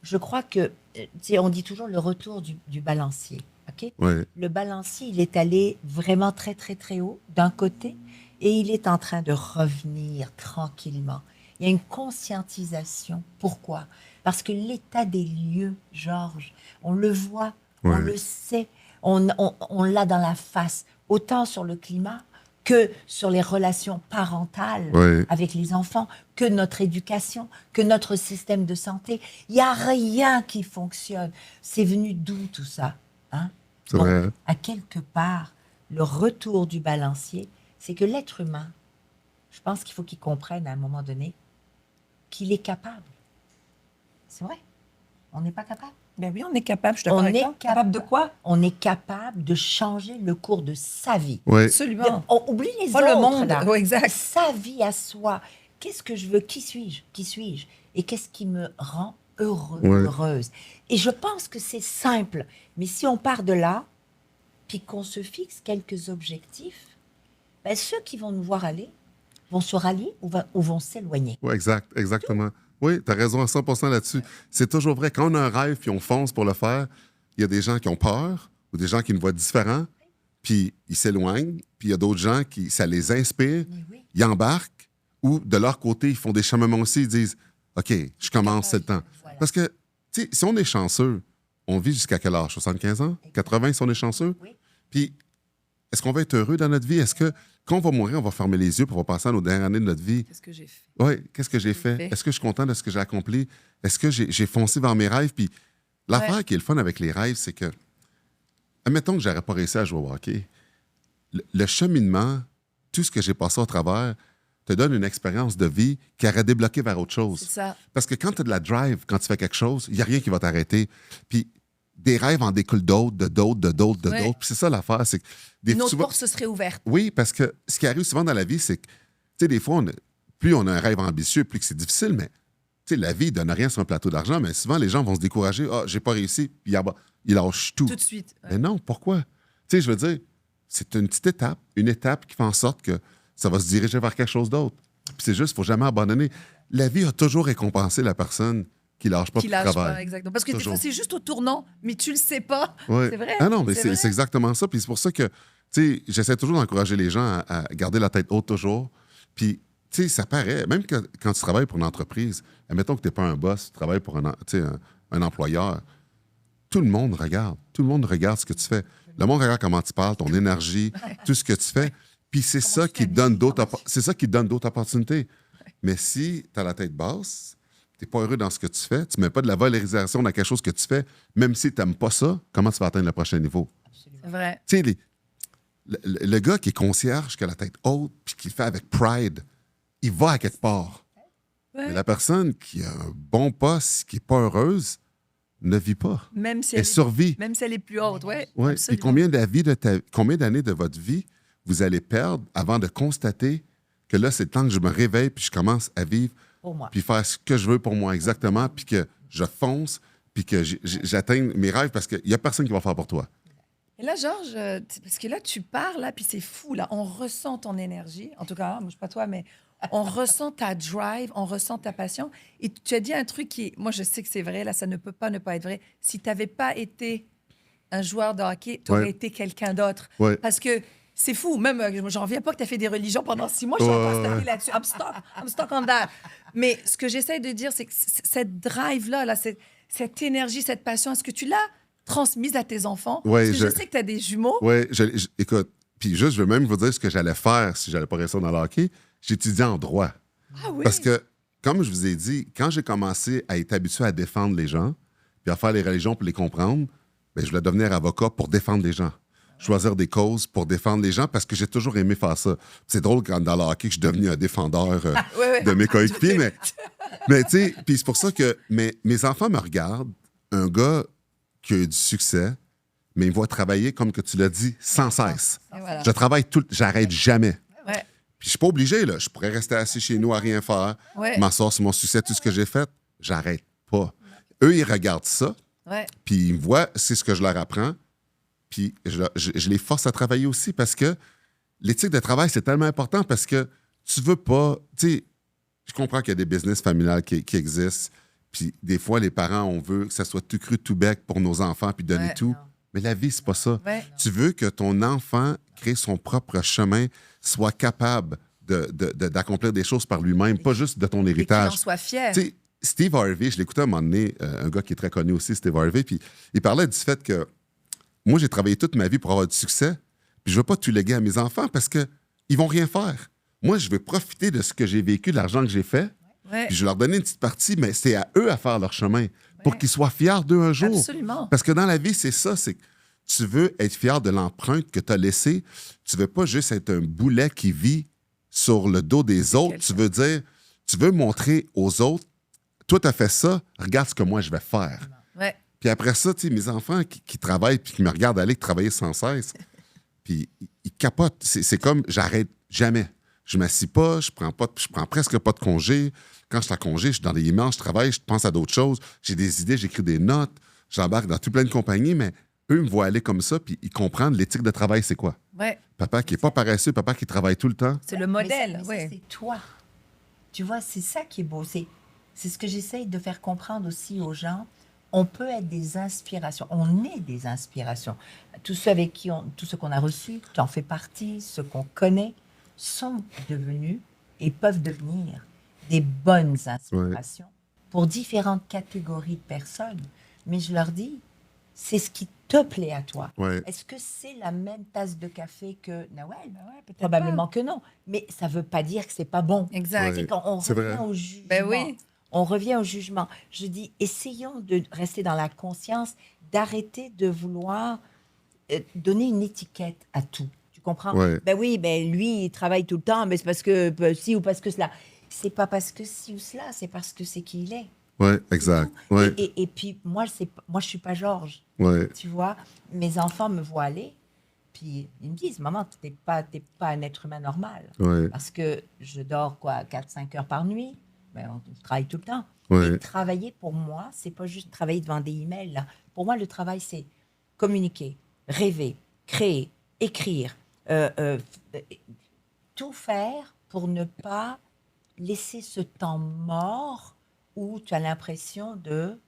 Je crois que, tu sais, on dit toujours le retour du balancier. OK? Ouais. Le balancier, il est allé vraiment très, très, très haut d'un côté et il est en train de revenir tranquillement. Il y a une conscientisation. Pourquoi? Parce que l'état des lieux, Georges, on le voit, on Ouais. le sait, on l'a dans la face, autant sur le climat que sur les relations parentales Ouais. avec les enfants, que notre éducation, que notre système de santé. Il n'y a rien qui fonctionne. C'est venu d'où tout ça? Hein? C'est Donc, vrai. à quelque part, le retour du balancier, c'est que l'être humain, je pense qu'il faut qu'il comprenne à un moment donné qu'il est capable. C'est vrai. On n'est pas capable. Ben oui, on est capable, je suis d'accord On avec est toi. Capable de quoi? On est capable de changer le cours de sa vie. Ouais. Absolument. On oublie les Pas autres. le monde. là. Oui, exact. Sa vie à soi. Qu'est-ce que je veux? Qui suis-je? Qui suis-je? Et qu'est-ce qui me rend heureux, Ouais. heureuse? Et je pense que c'est simple. Mais si on part de là, puis qu'on se fixe quelques objectifs, ben, ceux qui vont nous voir aller vont se rallier ou vont s'éloigner. Oui, exactement. Oui, tu as raison à 100% là-dessus. C'est toujours vrai. Quand on a un rêve puis on fonce pour le faire, il y a des gens qui ont peur ou des gens qui nous voient différents, puis ils s'éloignent. Puis il y a d'autres gens qui, ça les inspire, Mais oui. ils embarquent ou de leur côté, ils font des cheminements aussi, ils disent OK, je commence, c'est le temps. Voilà. Parce que, tu sais, si on est chanceux, on vit jusqu'à quel âge? 75 ans? 80 si on est chanceux? Oui. Puis, est-ce qu'on va être heureux dans notre vie? Est-ce que, quand on va mourir, on va fermer les yeux pour on va passer à nos dernières années de notre vie? Qu'est-ce que j'ai fait? Oui, qu'est-ce que j'ai fait? Est-ce que je suis content de ce que j'ai accompli? Est-ce que j'ai foncé vers mes rêves? Puis l'affaire qui est le fun avec les rêves, c'est que, admettons que je n'aurais pas réussi à jouer au hockey, le cheminement, tout ce que j'ai passé au travers, te donne une expérience de vie qui aurait débloqué vers autre C'est chose. ça. Parce que quand tu as de la drive, quand tu fais quelque chose, il n'y a rien qui va t'arrêter. Puis des rêves en découlent d'autres, de d'autres, de d'autres, de Ouais. d'autres. Puis c'est ça l'affaire, c'est que des Une autre souvent- porte se serait ouverte. oui, parce que ce qui arrive souvent dans la vie, c'est que, tu sais, des fois, plus on a un rêve ambitieux, plus que c'est difficile, mais, tu sais, la vie ne donne rien sur un plateau d'argent, mais souvent, les gens vont se décourager. Ah, j'ai pas réussi, puis ils lâchent tout. Tout de suite. Ouais. Mais non, pourquoi? Tu sais, je veux dire, c'est une petite étape, une étape qui fait en sorte que ça va se diriger vers quelque chose d'autre. Puis c'est juste, il ne faut jamais abandonner. La vie a toujours récompensé la personne qui lâche pas Qui pour le lâche travail. pas, exactement. Parce que des Toujours. fois, c'est juste au tournant, mais tu le sais pas. Ouais. C'est vrai. Ah non, mais vrai. c'est exactement ça. Puis c'est pour ça que, tu sais, j'essaie toujours d'encourager les gens à garder la tête haute toujours. Puis, tu sais, ça paraît, même quand tu travailles pour une entreprise, admettons que tu n'es pas un boss, tu travailles pour un employeur, tout le monde regarde. Tout le monde regarde ce que tu fais. Le monde regarde comment tu parles, ton énergie, tout ce que tu fais. Puis c'est ça qui te donne d'autres opportunités. Mais si tu as la tête basse, tu n'es pas heureux dans ce que tu fais, tu ne mets pas de la valorisation dans quelque chose que tu fais, même si tu n'aimes pas ça, comment tu vas atteindre le prochain niveau? C'est vrai. Tu sais, le gars qui est concierge, qui a la tête haute, puis qui le fait avec pride, il va à quelque part. Ouais. Mais la personne qui a un bon poste, qui n'est pas heureuse, ne vit pas. Même si Elle survit. même si elle est plus haute, ouais. Ouais. Puis absolument. combien d'années de votre vie vous allez perdre avant de constater que là, c'est le temps que je me réveille puis je commence à vivre Pour moi. puis faire ce que je veux pour moi exactement puis que je fonce puis que j'atteigne mes rêves parce qu'il n'y a personne qui va faire pour toi. Et là, Georges, parce que là, tu pars, là, puis c'est fou, là. On ressent ton énergie. En tout cas, moi, je ne sais pas toi, mais on ressent ta drive, on ressent ta passion. Et tu as dit un truc qui, moi, je sais que c'est vrai, là, ça ne peut pas ne pas être vrai. Si tu n'avais pas été un joueur de hockey, tu aurais Ouais. été quelqu'un d'autre. Ouais. Parce que c'est fou. Même, j'en reviens pas que tu as fait des religions pendant 6 mois. Je suis encore stockée là-dessus. I'm stuck on that. Mais ce que j'essaie de dire, c'est que cette drive-là, là, cette énergie, cette passion, est-ce que tu l'as transmise à tes enfants? Ouais, Parce que je sais que tu as des jumeaux. Oui, écoute, puis juste, je veux même vous dire ce que j'allais faire si j'allais pas rester dans le hockey. J'étudiais en droit. Ah oui. Parce que, comme je vous ai dit, quand j'ai commencé à être habitué à défendre les gens, puis à faire les religions pour les comprendre, bien, je voulais devenir avocat pour défendre les gens. choisir des causes pour défendre les gens parce que j'ai toujours aimé faire ça. C'est drôle quand dans le hockey, je suis devenu un défendeur de mes coéquipiers, mais tu sais, puis c'est pour ça que mes enfants me regardent, un gars qui a eu du succès, mais il me voit travailler, comme que tu l'as dit, sans cesse. Et voilà. Je travaille j'arrête jamais. Ouais. Puis je suis pas obligé, là. Je pourrais rester assis chez nous à rien faire, Ouais. m'asseoir sur mon succès, tout ce que j'ai fait. J'arrête pas. Eux, ils regardent ça, Ouais. puis ils me voient, c'est ce que je leur apprends, puis je les force à travailler aussi parce que l'éthique de travail, c'est tellement important parce que tu veux pas... Tu sais, je comprends qu'il y a des business familiales qui existent, puis des fois, les parents, on veut que ça soit tout cru, tout bec pour nos enfants, puis donner Ouais. tout. Mais la vie, c'est pas ça. Ouais. Tu veux que ton enfant crée son propre chemin, soit capable d'accomplir des choses par lui-même, pas juste de ton Et qu'il en héritage. soit fier. Tu sais, Steve Harvey, je l'écoutais à un moment donné, un gars qui est très connu aussi, Steve Harvey, puis il parlait du fait que moi, j'ai travaillé toute ma vie pour avoir du succès, puis je veux pas tout léguer à mes enfants parce que ils vont rien faire. Moi, je veux profiter de ce que j'ai vécu, de l'argent que j'ai fait, Ouais. puis je vais leur donner une petite partie, mais c'est à eux à faire leur chemin pour qu'ils soient fiers d'eux un jour. Absolument. Parce que dans la vie, c'est ça, c'est que tu veux être fier de l'empreinte que tu as laissée. Tu veux pas juste être un boulet qui vit sur le dos des autres. Tu veux dire, tu veux montrer aux autres, toi, tu as fait ça, regarde ce que moi, je vais faire. Ouais. Puis après ça, tu sais, mes enfants qui travaillent puis qui me regardent aller travailler sans cesse, puis ils capotent. C'est comme, j'arrête jamais. Je m'assis pas, je prends presque pas de congé. Quand je suis à congé, je suis dans les emails, je travaille, je pense à d'autres choses. J'ai des idées, j'écris des notes, j'embarque dans tout plein de compagnies, mais eux me voient aller comme ça, puis ils comprennent l'éthique de travail, c'est quoi? Ouais. Papa qui est pas paresseux, papa qui travaille tout le temps. C'est le modèle. Mais ça, Ouais. c'est toi. Tu vois, c'est ça qui est beau. C'est ce que j'essaye de faire comprendre aussi aux gens. On peut être des inspirations. On est des inspirations. Tous ceux avec qui tous ceux qu'on a reçus, tu en fais partie, ceux qu'on connaît, sont devenus et peuvent devenir des bonnes inspirations pour différentes catégories de personnes. Mais je leur dis, c'est ce qui te plaît à toi. Ouais. Est-ce que c'est la même tasse de café que Nawel? peut-être Probablement que non. Mais ça ne veut pas dire que c'est pas bon. Exact. Ouais. C'est quand on C'est revient vrai. au jugement. Ben oui. On revient au jugement. Je dis, essayons de rester dans la conscience, d'arrêter de vouloir donner une étiquette à tout. Tu comprends? Ouais. Ben oui, ben lui, il travaille tout le temps, mais c'est parce que ci ou parce que cela. C'est pas parce que ci ou cela, c'est parce que c'est qui il est. Oui, exact. Ouais, Et puis, moi, je suis pas Georges. ouais. Tu vois, mes enfants me voient aller, puis ils me disent, maman, t'es pas un être humain normal. Ouais. Parce que je dors, 4-5 heures par nuit. Ben, on travaille tout le temps. Ouais. Et travailler, pour moi, c'est pas juste travailler devant des emails. Là. Pour moi, le travail, c'est communiquer, rêver, créer, écrire, tout faire pour ne pas laisser ce temps mort où tu as l'impression de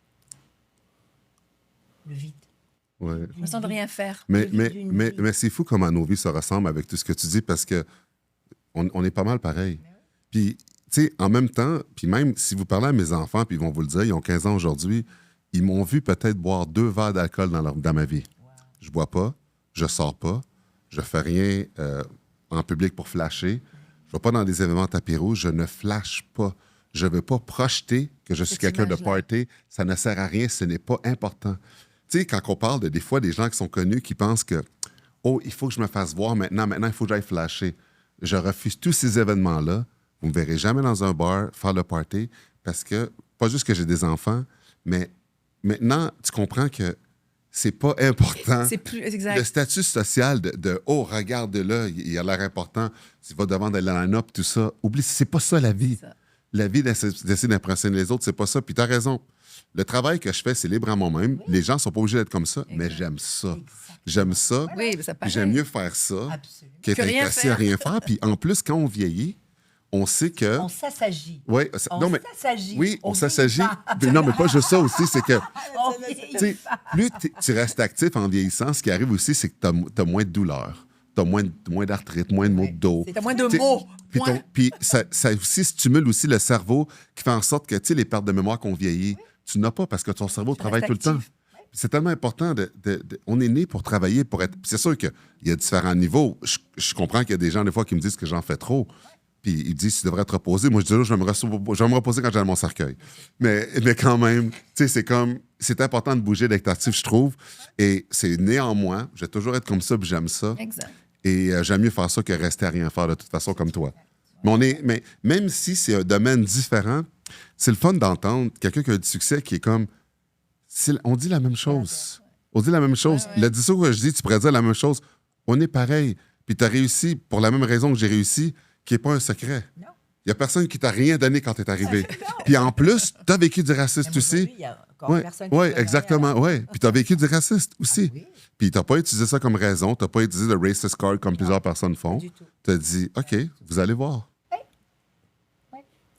le vide. Ouais. L'impression de rien faire. Mais, Le vide mais, d'une mais, vie. mais c'est fou comment nos vies se ressemblent avec tout ce que tu dis parce que on est pas mal pareil. Puis, tu sais, en même temps, puis même si vous parlez à mes enfants, puis ils vont vous le dire, ils ont 15 ans aujourd'hui, ils m'ont vu peut-être boire 2 verres d'alcool dans ma vie. Je bois pas, je sors pas, je fais rien en public pour flasher, je vais pas dans des événements tapis rouges, je ne flash pas. Je veux pas projeter que je suis Cette quelqu'un de image-là. party. Ça ne sert à rien, ce n'est pas important. Tu sais, quand on parle des fois des gens qui sont connus qui pensent que oh, il faut que je me fasse voir maintenant, il faut que j'aille flasher. Je refuse tous ces événements-là. Vous ne me verrez jamais dans un bar faire le party parce que, pas juste que j'ai des enfants, mais maintenant, tu comprends que c'est pas important. C'est plus exact. Le statut social de oh, regarde-le, il a l'air important, tu vas devant d'aller en up, tout ça. Oublie, c'est pas ça la vie. Ça. La vie d'essayer d'impressionner les autres, c'est pas ça. Puis t'as raison. Le travail que je fais, c'est libre à moi-même. Les gens sont pas obligés d'être comme ça, mais j'aime ça. J'aime ça. Oui, mais ça Puis paraît. j'aime mieux faire ça Absolument. qu'être Que rien assis à faire. rien faire. Puis en plus, quand on vieillit, on sait que... On s'assagit. Oui, On s'assagit. oui, on vieillit s'assagit. pas. Mais non, mais pas juste ça aussi, c'est que... On Tu vieillit sais, pas. plus tu restes actif en vieillissant, ce qui arrive aussi, c'est que tu as moins de douleur. Tu as moins d'arthrite, moins de maux de dos. T'as moins de T'sais, mots. Puis, Point. puis ça aussi stimule aussi le cerveau qui fait en sorte que, tu sais, les pertes de mémoire qu'on vieillit, tu n'as pas parce que ton cerveau travaille restes tout le temps. actif. Puis c'est tellement important. On est né pour travailler, pour être... puis c'est sûr qu'il y a différents niveaux. Je comprends qu'il y a des gens, des fois, qui me disent que j'en fais trop. Puis ils disent, tu devrais te reposer. Moi, je dis, je vais me reposer quand j'ai mon cercueil. Mais quand même, tu sais, c'est comme, c'est important de bouger, d'être actif, je trouve. Et c'est néanmoins, je vais toujours être comme ça, puis j'aime ça. Exact. Et j'aime mieux faire ça que rester à rien faire de toute façon comme toi. Mais même si c'est un domaine différent, c'est le fun d'entendre quelqu'un qui a du succès qui est comme... on dit la même chose. On dit la même chose. Ouais. Le discours que je dis, tu pourrais dire la même chose. On est pareil. Puis tu as réussi pour la même raison que j'ai réussi, qui n'est pas un secret. Non. Il n'y a personne qui t'a rien donné quand tu es arrivé. Puis en plus, tu as vécu du racisme Même aussi. aujourd'hui, il y a encore Oui, personne qui ouais, peut exactement. rien, Ouais. Puis tu as vécu du racisme aussi. Ah oui, Puis tu n'as pas utilisé ça comme raison. Tu n'as pas utilisé le racist card comme plusieurs personnes pas font. du tout. Tu as dit, OK, vous allez voir.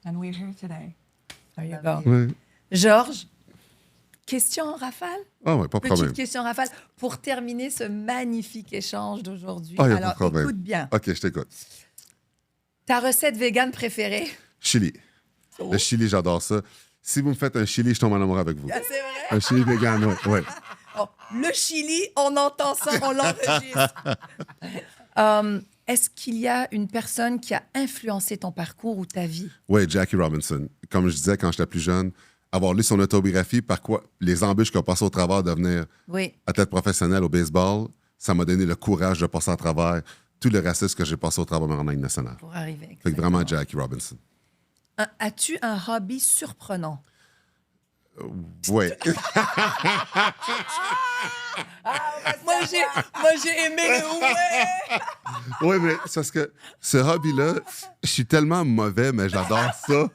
And we're here today. There you go. Ouais. Georges, question en rafale? Ah ouais, pas de Petite problème. question en rafale pour terminer ce magnifique échange d'aujourd'hui. Ah, y a pas de Alors, problème. écoute bien. OK, je t'écoute. Ta recette végane préférée? Chili. Oh. Le chili, j'adore ça. Si vous me faites un chili, je tombe en amour avec vous. Ah, c'est vrai? Un chili vegan, oui. Ouais. Oh, le Chili, on entend ça, on l'enregistre. Est-ce qu'il y a une personne qui a influencé ton parcours ou ta vie? Oui, Jackie Robinson. Comme je disais quand j'étais plus jeune, avoir lu son autobiographie, par quoi les embûches qu'il a passées au travers de devenir Oui. athlète professionnel au baseball, ça m'a donné le courage de passer à travers tout le racisme que j'ai passé au travers de mon Ligue nationale. Pour arriver. Fait que vraiment exactement. Jackie Robinson. As-tu un hobby surprenant? Oui. Moi, j'ai aimé le ouais! Oui, mais c'est parce que ce hobby-là, je suis tellement mauvais, mais j'adore ça.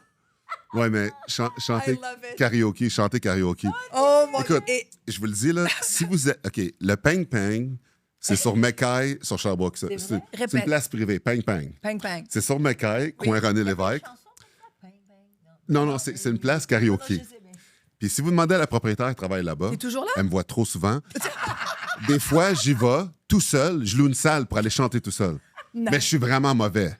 Oui, mais chanter I love it. karaoke, chanter karaoke. Oh mon Écoute, Dieu! Et je vous le dis, là, si vous êtes... OK, le Pang Pang, c'est sur Mackay, sur Sherbrooke. Ça. C'est C'est vrai? c'est Répète. une place privée, Pang Pang. Pang Pang. C'est sur Mackay, coin René Lévesque. Non, c'est une place karaoke. Puis si vous demandez à la propriétaire, elle travaille là-bas. T'es toujours là? Elle me voit trop souvent. Des fois, j'y vais tout seul. Je loue une salle pour aller chanter tout seul. Non. Mais je suis vraiment mauvais.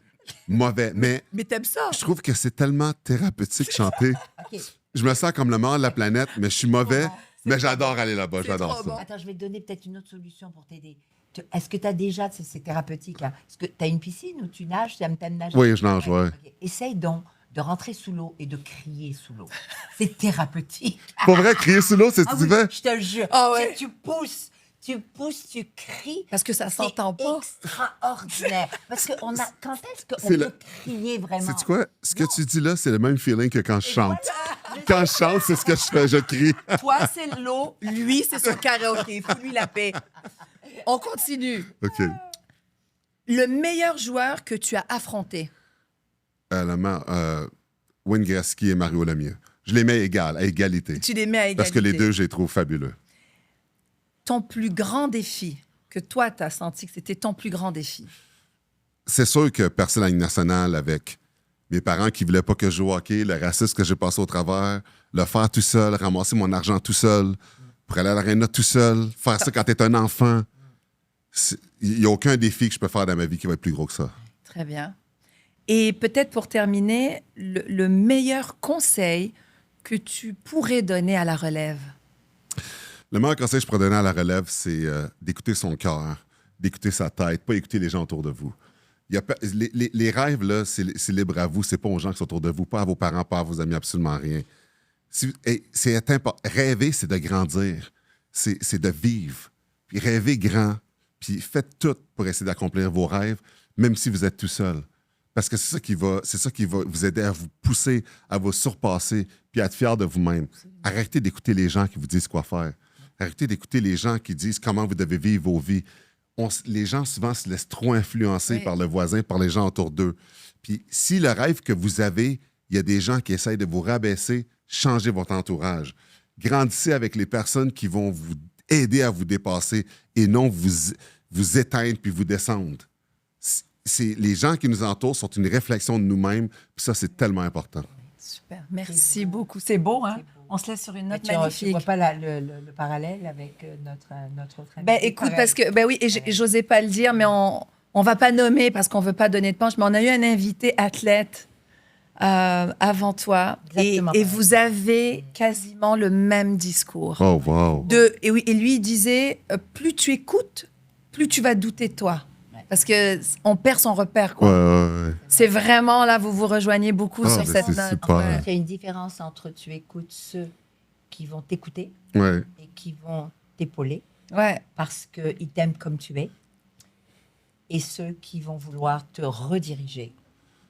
Mauvais. Mais Mais t'aimes ça? je trouve que c'est tellement thérapeutique chanter. OK. Je me sens comme le mort de la planète, mais je suis mauvais. Mais j'adore aller là-bas. C'est J'adore trop ça. bon. Attends, je vais te donner peut-être une autre solution pour t'aider. Est-ce que tu as déjà, c'est thérapeutique, hein? Est-ce que tu as une piscine où tu nages, tu aimes nager? Oui, je nage, ouais. OK. Essaye donc de rentrer sous l'eau et de crier sous l'eau. C'est thérapeutique. Pour vrai, crier sous l'eau, c'est Ah tu oui, fais? je te le jure. Ah ouais. Tu pousses, tu cries. Parce que ça C'est s'entend pas. extraordinaire. Parce que quand est-ce qu'on C'est peut le- crier vraiment? Sais-tu quoi? Ce que tu dis là, c'est le même feeling que quand je chante. Quand je chante, c'est ce que je fais, je crie. Toi, c'est l'eau. Lui, c'est son karaoké. Fous-lui la paix. On continue. OK. Le meilleur joueur que tu as affronté? Wayne Gretzky et Mario Lemieux. Je les mets à égalité. Tu les mets à égalité. Parce que les deux, je les trouve fabuleux. Ton plus grand défi, que toi, tu as senti que c'était ton plus grand défi? C'est sûr que percer la Ligue nationale avec mes parents qui voulaient pas que je joue au hockey, le racisme que j'ai passé au travers, le faire tout seul, ramasser mon argent tout seul, pour aller à l'aréna tout seul, faire ça quand t'es un enfant. Il n'y a aucun défi que je peux faire dans ma vie qui va être plus gros que ça. Très bien. Et peut-être pour terminer, le meilleur conseil que tu pourrais donner à la relève? Le meilleur conseil que je pourrais donner à la relève, c'est d'écouter son cœur, d'écouter sa tête, pas écouter les gens autour de vous. Les rêves, là, c'est libre à vous, c'est pas aux gens qui sont autour de vous, pas à vos parents, pas à vos amis, absolument rien. Rêver, c'est de grandir, c'est de vivre. Puis rêvez grand, puis faites tout pour essayer d'accomplir vos rêves, même si vous êtes tout seul. Parce que c'est ça qui va vous aider à vous pousser, à vous surpasser, puis à être fier de vous-même. Arrêtez d'écouter les gens qui vous disent quoi faire. Arrêtez d'écouter les gens qui disent comment vous devez vivre vos vies. Les gens, souvent, se laissent trop influencer Oui. par le voisin, par les gens autour d'eux. Puis si le rêve que vous avez, il y a des gens qui essayent de vous rabaisser, changez votre entourage. Grandissez avec les personnes qui vont vous aider à vous dépasser et non vous éteindre puis vous descendre. Les gens qui nous entourent sont une réflexion de nous-mêmes, puis ça, c'est tellement important. Super. Merci beaucoup. C'est beau, hein? C'est beau. On se laisse sur une note Tu magnifique. vois pas le parallèle avec notre autre ami? Ben, écoute, parce que, ben oui, et j'osais pas le dire, mais on va pas nommer parce qu'on veut pas donner de punch, mais on a eu un invité athlète avant toi Exactement et pareil. vous avez quasiment le même discours. Oh, wow! Et oui, et lui, il disait, plus tu écoutes, plus tu vas douter de toi. Ouais. Parce qu'on perd son repère, Ouais, quoi. ouais. C'est vraiment, là, vous vous rejoignez beaucoup Ah, sur ben, cette c'est note. super. Ouais. Il y a une différence entre tu écoutes ceux qui vont t'écouter Ouais. et qui vont t'épauler Ouais. parce qu'ils t'aiment comme tu es, et ceux qui vont vouloir te rediriger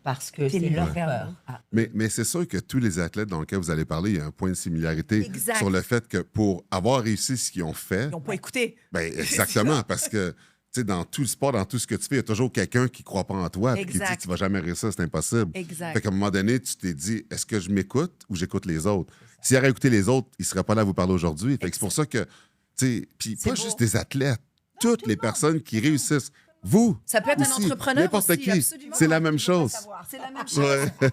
parce que c'est leur vers peur. vous. Ah, Mais c'est sûr que tous les athlètes dans lesquels vous allez parler, il y a un point de similarité Exact. sur le fait que pour avoir réussi ce qu'ils ont fait, Ils n'ont pas écouté. ben exactement, parce que tu sais, dans tout le sport, dans tout ce que tu fais, il y a toujours quelqu'un qui ne croit pas en toi et qui dit Exact. tu vas jamais réussir, c'est impossible. Exact. Fait qu'à un moment donné, tu t'es dit, est-ce que je m'écoute ou j'écoute les autres? S'il aurait écouté les autres, il ne serait pas là à vous parler aujourd'hui. Fait que c'est pour ça que, tu sais, puis C'est pas beau. juste des athlètes, toutes les personnes qui réussissent. Vous, Ça peut être un aussi, entrepreneur n'importe aussi, qui, absolument. c'est la même chose. C'est la même chose. Ouais.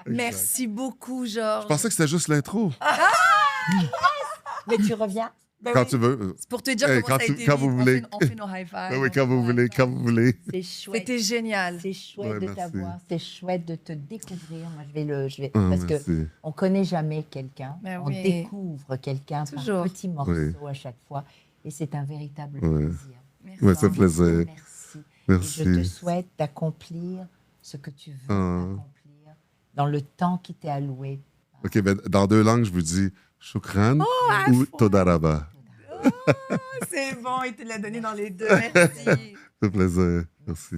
Merci beaucoup, Georges. Je pensais que c'était juste l'intro. Mais tu reviens? Ben Quand oui. tu veux. C'est pour te dire Hey, comment quand ça a tu- été quand vite. vous voulez. On fait nos high five. Oui, quand vous voulez, quand vous voulez. C'est chouette. C'était génial. C'est chouette Ouais, de merci. t'avoir, c'est chouette de te découvrir. Moi, je vais, Ah, parce que merci. on connaît jamais quelqu'un, Ben on oui. découvre quelqu'un Toujours. par petits morceaux Oui. à chaque fois, et c'est un véritable Ouais. plaisir. Merci. Ouais, ça fait plaisir. Merci. Merci. Et je te souhaite d'accomplir ce que tu veux Ah. accomplir dans le temps qui t'est alloué. OK, ben, dans 2 langues, je vous dis shukran Oh, ou todaraba. C'est bon, il te l'a donné dans les deux. Merci. Ça fait plaisir. Merci.